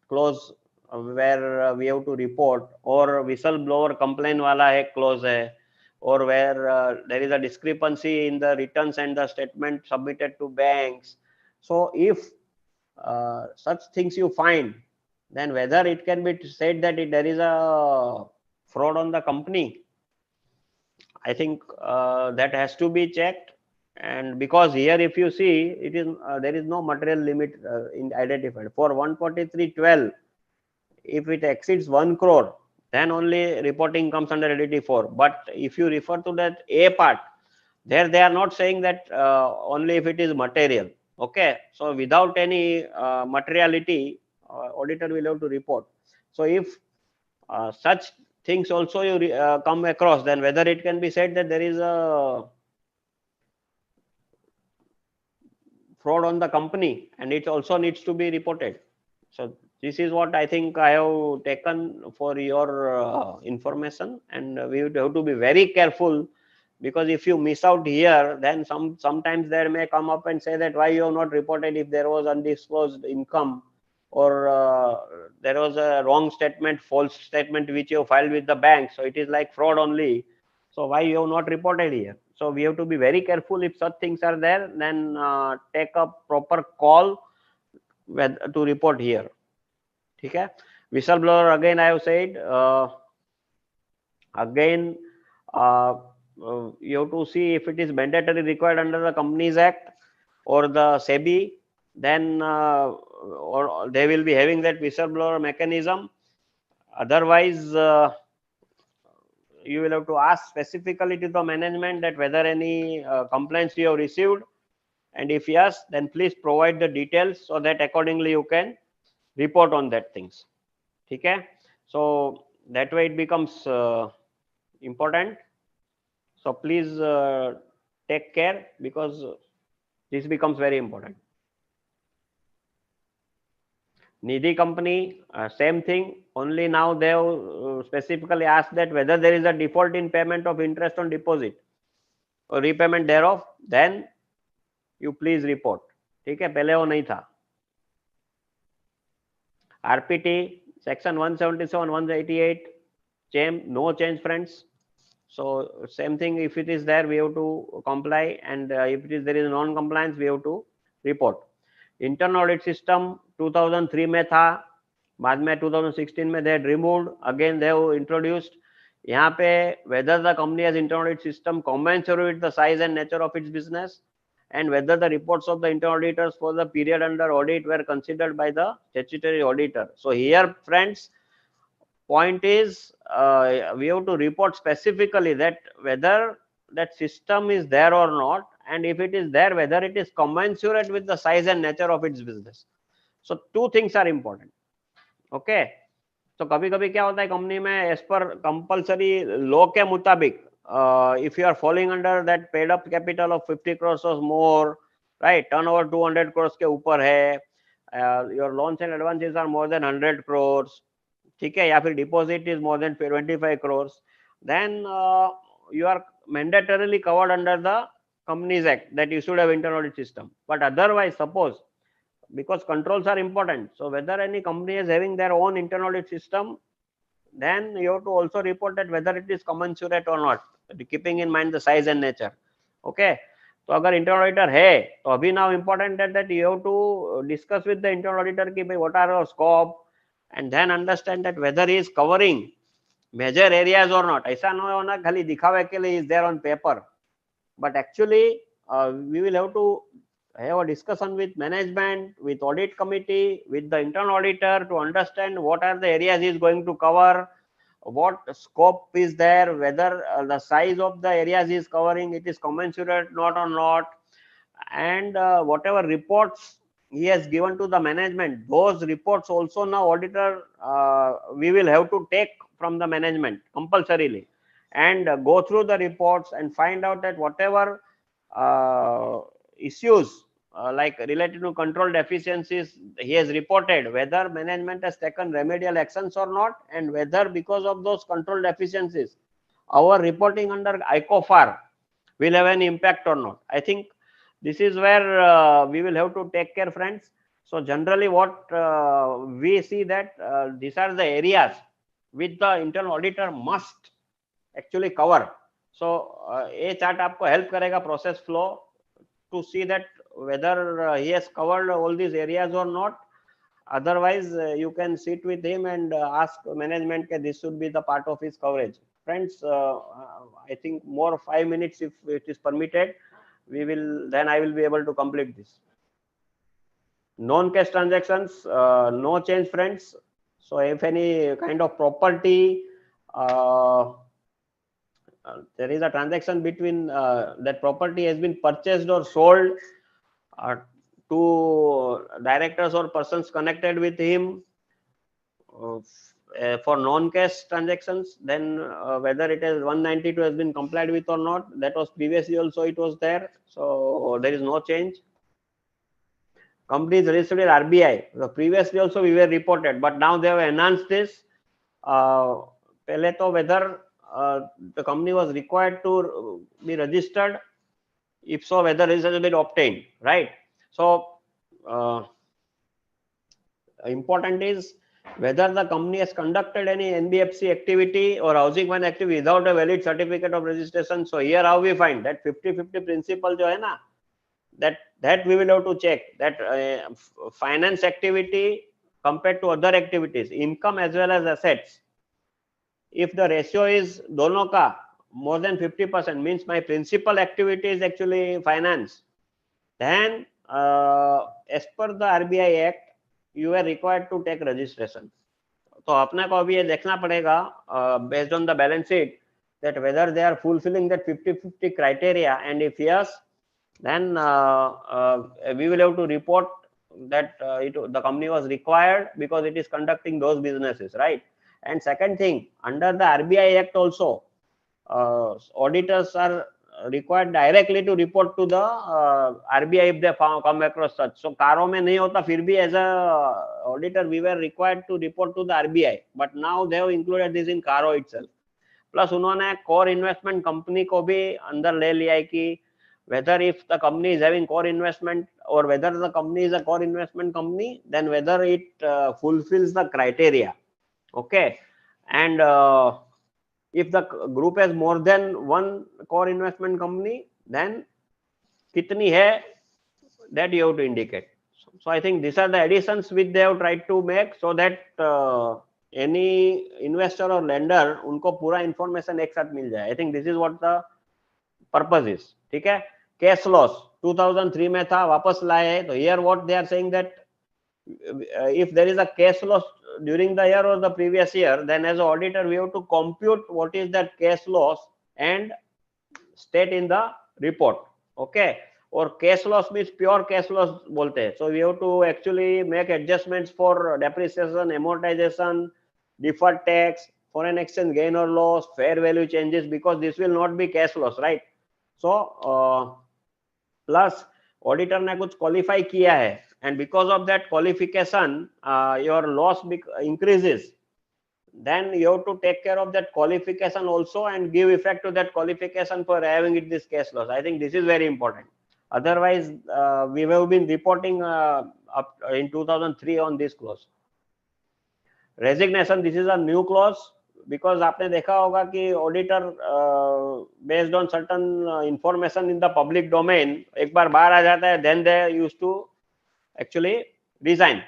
clause where we have to report, or whistleblower complaint wala ek clause hai, or where there is a discrepancy in the returns and the statement submitted to banks. So if such things you find, then whether it can be said that there is a fraud on the company, I think that has to be checked. And because here if you see, it is there is no material limit in identified for 143.12. If it exceeds 1 crore, then only reporting comes under ADT 4. But if you refer to that A part, there they are not saying that only if it is material. Okay, so without any materiality, auditor will have to report. So if such things also you come across, then whether it can be said that there is a fraud on the company, and it also needs to be reported. So this is what I think I have taken for your information, and we would have to be very careful, because if you miss out here, then sometimes there may come up and say that why you have not reported if there was undisclosed income, or there was a wrong statement, false statement which you filed with the bank, so it is like fraud only. So why you have not reported here? So we have to be very careful. If such things are there, then take a proper call to report here. Okay. Whistleblower, again I have said, again you have to see if it is mandatory required under the Companies Act or the SEBI, then or they will be having that whistleblower mechanism. Otherwise you will have to ask specifically to the management that whether any complaints you have received, and if yes, then please provide the details so that accordingly you can report on that things. Okay, so that way it becomes important. So please take care, because this becomes very important. Nidhi company, same thing, only now they have specifically asked that whether there is a default in payment of interest on deposit or repayment thereof, then you please report. ठीक है, पहले वो नहीं था. RPT section 177, 188, no change, friends. So same thing, if it is there we have to comply, and if there is non-compliance we have to report. Internal audit system 2003 में था, बाद में 2016 में they had removed, again they have introduced. यहाँ पे whether the company has internal audit system commensurate with the size and nature of its business, and whether the reports of the internal auditors for the period under audit were considered by the statutory auditor. So here, friends, point is we have to report specifically that whether that system is there or not, and if it is there, whether it is commensurate with the size and nature of its business. So two things are important. Okay, so कभी कभी क्या होता है company में, as per compulsory law के मुताबिक, if you are falling under that paid up capital of 50 crores or more, right, turnover 200 crores के ऊपर है, your loans and advances are more than 100 crores, ठीक है, या फिर deposit is more than 25 crores, then you are mandatorily covered under the Companies Act, that you should have internal audit system. But otherwise, suppose, because controls are important, so whether any company is having their own internal audit system, then you have to also report that whether it is commensurate or not, keeping in mind the size and nature. Okay, तो अगर internal auditor है, तो अभी now important that you have to discuss with the internal auditor कि भाई what are your scope, and then understand that whether he is covering major areas or not. ऐसा ना होना खाली दिखावे के लिए is there on paper, but actually we will have to have a discussion with management, with audit committee, with the internal auditor to understand what are the areas he is going to cover, what scope is there, whether the size of the areas he is covering, it is commensurate not or not, and whatever reports he has given to the management, those reports also now auditor we will have to take from the management compulsorily, and go through the reports and find out that whatever issues like related to control deficiencies he has reported, whether management has taken remedial actions or not, and whether because of those control deficiencies our reporting under ICOFAR will have an impact or not. I think this is where we will have to take care, friends. So generally what we see that these are the areas which the internal auditor must actually cover. So ये chart आपको help करेगा process flow to see that whether he has covered all these areas or not. Otherwise, you can sit with him and ask management that this should be the part of his coverage. Friends, I think more 5 minutes if it is permitted, then I will be able to complete this. Non-cash transactions, no change, friends. So if any kind of property, there is a transaction between that property has been purchased or sold to directors or persons connected with him for non-cash transactions, then whether it is 192 has been complied with or not, that was previously also it was there, so there is no change. Companies registered with RBI, so previously also we were reported, but now they have enhanced this. Pehle to whether the company was required to be registered, if so whether registration has been obtained, right? So important is whether the company has conducted any NBFC activity or housing fund activity without a valid certificate of registration. So here how we find that 50-50 principle jo hai na, that we will have to check that finance activity compared to other activities, income as well as assets. If the ratio is dono ka more than 50%, means my principal activity is actually finance, then as per the RBI Act, you are required to take registration. तो अपने को अभी ये देखना पड़ेगा based on the balance sheet that whether they are fulfilling that 50-50 criteria, and if yes, then we will have to report that the company was required because it is conducting those businesses, right? And second thing, under the RBI Act also, auditors are required directly to report to the RBI if they come across such. So CARO में नहीं होता, फिर भी as a auditor we were required to report to the RBI, but now they have included this in CARO itself. Plus उन्होंने core investment company को भी अंदर ले लिया है कि whether if the company is having core investment or whether the company is a core investment company, then whether it fulfills the criteria. Okay, and if the group has more than one core investment company, then kitni hai, that you have to indicate. So I think these are the additions which they have tried to make so that any investor or lender unko pura information ek sath mil jaye. I think this is what the purpose is. ठीक है, cash loss 2003 में था, वापस लाए है. तो here what they are saying that if there is a cash loss during the year or the previous year, then as an auditor we have to compute what is that cash loss and state in the report. Okay, or cash loss means pure cash loss bolte hai. So we have to actually make adjustments for depreciation, amortization, deferred tax, foreign exchange gain or loss, fair value changes, because this will not be cash loss, right? So plus auditor ने कुछ qualify किया है, and because of that qualification your loss increases, then you have to take care of that qualification also and give effect to that qualification for having it this cash loss. I think this is very important. Otherwise we have been reporting up in 2003 on this clause. Resignation, this is a new clause because आपने देखा होगा कि auditor based on certain information in the public domain एक बार बाहर आ जाता है, then they used to actually resign.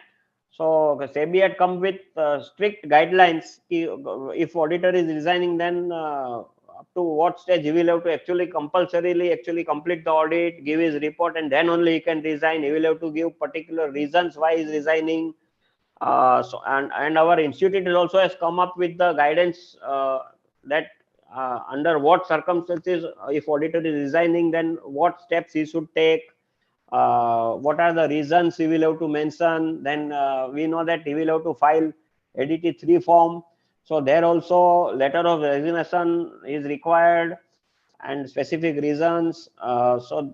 So SEBI had come with strict guidelines कि if auditor is resigning, then up to what stage he will have to actually compulsorily actually complete the audit, give his report, and then only he can resign. He will have to give particular reasons why he is resigning. So and our institute also has come up with the guidance that under what circumstances if auditor is resigning, then what steps he should take, what are the reasons he will have to mention. Then we know that he will have to file ADT 3 form, so there also letter of resignation is required and specific reasons. So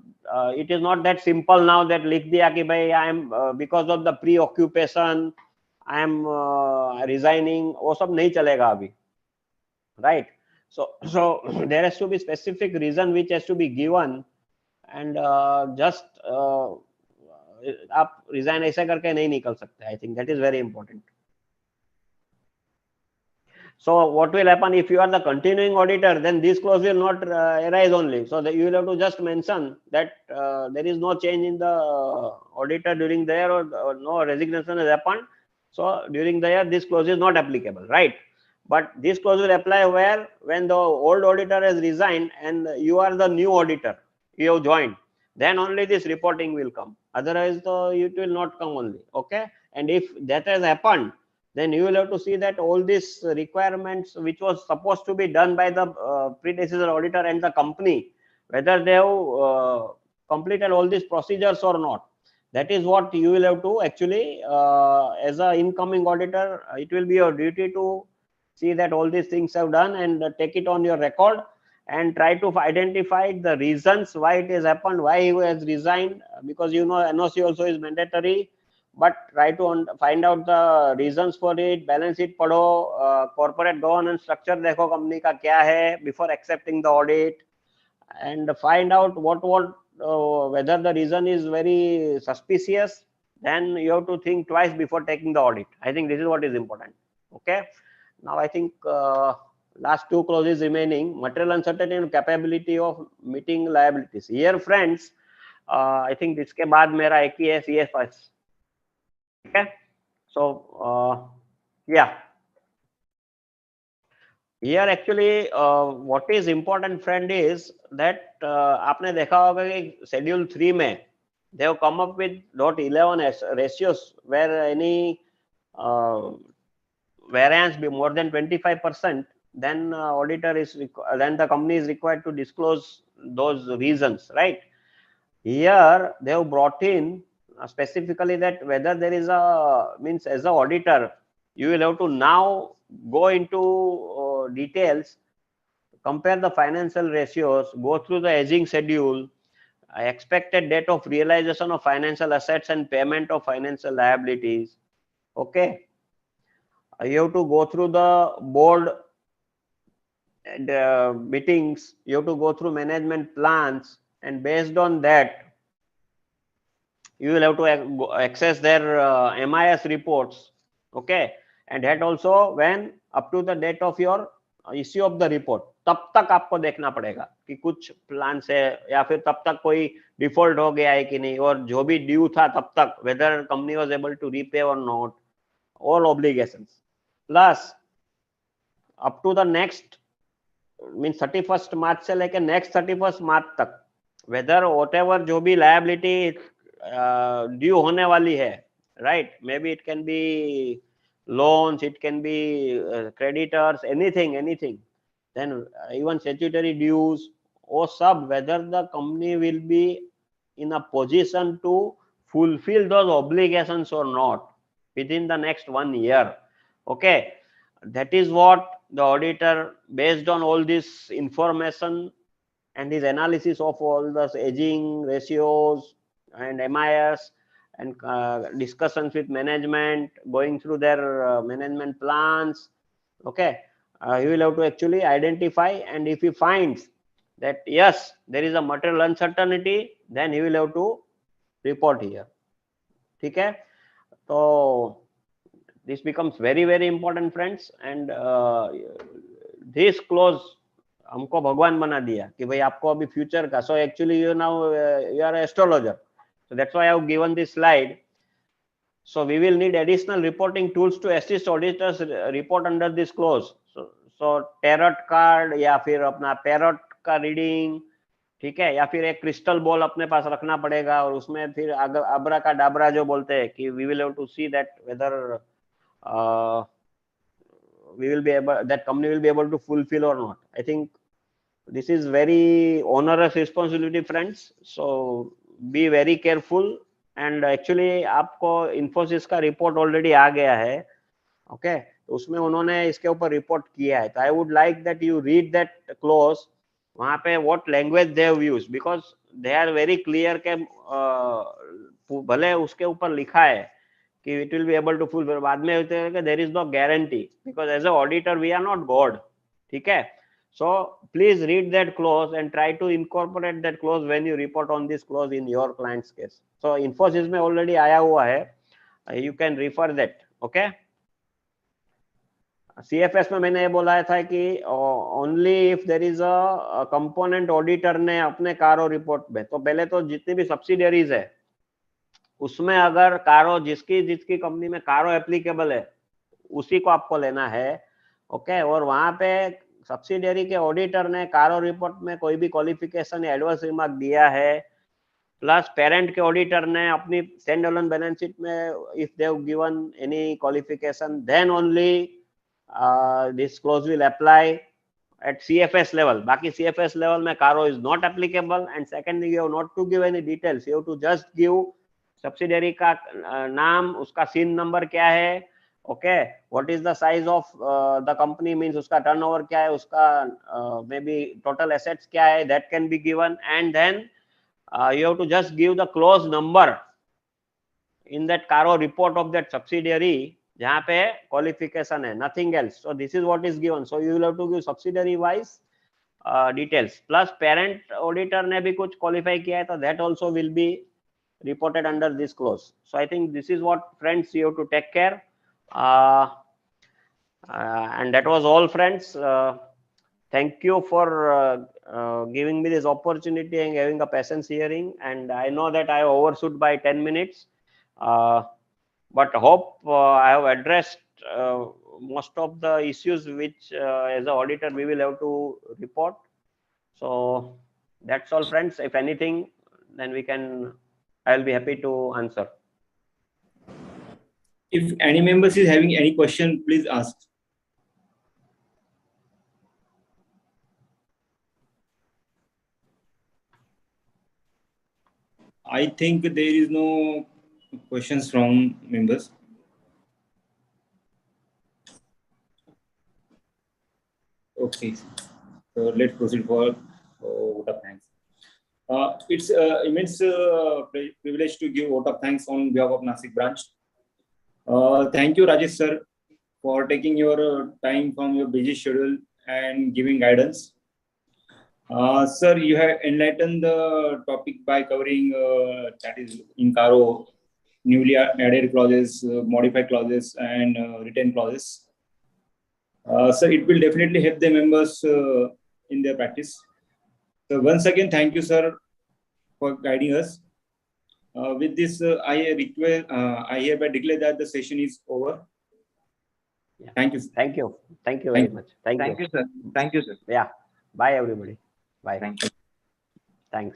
it is not that simple now that likh diya ki bhai I am because of the preoccupation I am resigning, वो सब नहीं चलेगा अभी, right? So there has to be specific reason which has to be given, and just आप resign ऐसे करके नहीं निकल सकते. I think that is very important. So what will happen if you are the continuing auditor, then this clause will not arise only. So that you will have to just mention that there is no change in the auditor during the year, or no resignation has happened. So during the year, this clause is not applicable, right? But this clause will apply where, when the old auditor has resigned and you are the new auditor, you have joined, then only this reporting will come. Otherwise, it will not come only. Okay. And if that has happened, then you will have to see that all these requirements which was supposed to be done by the predecessor auditor and the company, whether they have completed all these procedures or not. That is what you will have to actually, as an incoming auditor, it will be your duty to see that all these things have done and take it on your record and try to identify the reasons why it has happened, why he has resigned, because NOC also is mandatory. But try to find out the reasons for it, balance sheet पढ़ो, corporate governance structure देखो company का क्या है before accepting the audit, and find out whether the reason is very suspicious. Then you have to think twice before taking the audit. I think this is what is important. Okay. Now I think last two clauses remaining: material uncertainty and capability of meeting liabilities. Here, friends, I think इसके बाद मेरा एक ही है CFS. Okay. So yeah, here actually what is important, friend, is that आपने देखा होगा कि schedule 3 में they have come up with Audit 11th ratios where any variance be more than 25%, then then the company is required to disclose those reasons, right? Here they have brought in specifically that whether there is means as an auditor, you will have to now go into details, compare the financial ratios, go through the aging schedule, expected date of realization of financial assets and payment of financial liabilities. Okay. You have to go through the board and meetings, you have to go through management plans, and based on that, you will have to access their MIS reports. Okay. And that also when up to the date of your issue of the report, तब तक आपको देखना पड़ेगा कि कुछ plan से या फिर तब तक कोई डिफॉल्ट हो गया है कि नहीं, और जो भी ड्यू था तब तक whether company was able to repay or not, all obligations. Plus up to the next means 31st March से लेके next 31st March तक, whether whatever जो भी liability ड्यू होने वाली है, right? Maybe it can be loans, it can be creditors, anything. Then even statutory dues or sub, whether the company will be in a position to fulfill those obligations or not within the next 1 year. Okay. That is what the auditor, based on all this information and his analysis of all the aging ratios and MIS and discussions with management, going through their management plans. Okay. He will have to actually identify, and if he finds that yes, there is a material uncertainty, then he will have to report here. Okay. So this becomes very, very important, friends. And this clause हमको भगवान बना दिया कि भाई आपको अभी future का. So actually you are an astrologer. So that's why I have given this slide. So we will need additional reporting tools to assist auditors report under this clause. So tarot card या फिर अपना parrot का reading, ठीक है, या फिर एक crystal ball अपने पास रखना पड़ेगा, और उसमें फिर अब्रा का डाबरा जो बोलते हैं कि we will have to see that whether we will be able, that company will be able to fulfill or not. I think this is very onerous responsibility, friends. So be very careful. And actually आपको Infosys का report already आ गया है. Okay. तो उसमें उन्होंने इसके ऊपर report किया है. तो I would like that you read that clause. वहां पे what language they have used, because they are very clear के भले उसके ऊपर लिखा है कि it will be able to full, बाद में होते हैं कि there is no guarantee, because as a auditor we are not God. ठीक है. So please read that clause and try to incorporate that clause when you report on this clause in your client's case. So Infosys में already आया हुआ है. You can refer that. Okay. CFS में मैंने ये बोला था कि only if there is a component auditor ने अपने कारो रिपोर्ट में, तो पहले तो जितनी भी सब्सिडियरीज है उसमें अगर कारो जिसकी कंपनी में कारो एप्लीकेबल है उसी को आपको लेना है, ओके। और वहां पे सब्सिडियरी के ऑडिटर ने कारो रिपोर्ट में कोई भी क्वालिफिकेशन या एडवर्स रिमार्क दिया है, प्लस पेरेंट के ऑडिटर ने अपनी स्टैंड अलोन बैलेंस शीट में if they have given any qualification, then only this clause will apply at CFS level. बाकी CFS level में CARO is not applicable, and secondly you have not to give any details. You have to just give subsidiary का नाम, उसका SIN number क्या है, okay, what is the size of the company, means उसका turnover क्या है, उसका maybe total assets क्या है, that can be given, and then you have to just give the clause number in that CARO report of that subsidiary जहाँ पे qualification है, nothing else. So this is what is given. So you will have to give subsidiary wise details, plus parent auditor ने भी कुछ qualify किया है तो that also will be reported under this clause. So I think this is what, friends, you have to take care. And that was all, friends. Thank you for giving me this opportunity and having a patience hearing. And I know that I overshoot by 10 minutes. But hope I have addressed most of the issues which as an auditor we will have to report. So that's all, friends. If anything, then I'll be happy to answer. If any members is having any question, please ask. I think there is no questions from members. Okay, so let's proceed for vote of thanks. It's immense privilege to give vote of thanks on behalf of Nasik branch. Thank you, Rajesh sir, for taking your time from your busy schedule and giving guidance. Sir, you have enlightened the topic by covering that is in CARO, newly added clauses, modified clauses, and written clauses. So it will definitely help the members in their practice. So once again, thank you, sir, for guiding us. With this, I hereby declare that the session is over. Yeah. Thank you. Thank you. Thank you very much. Thank you, sir. Thank you, sir. Yeah. Bye, everybody. Bye. Thank you. Thanks.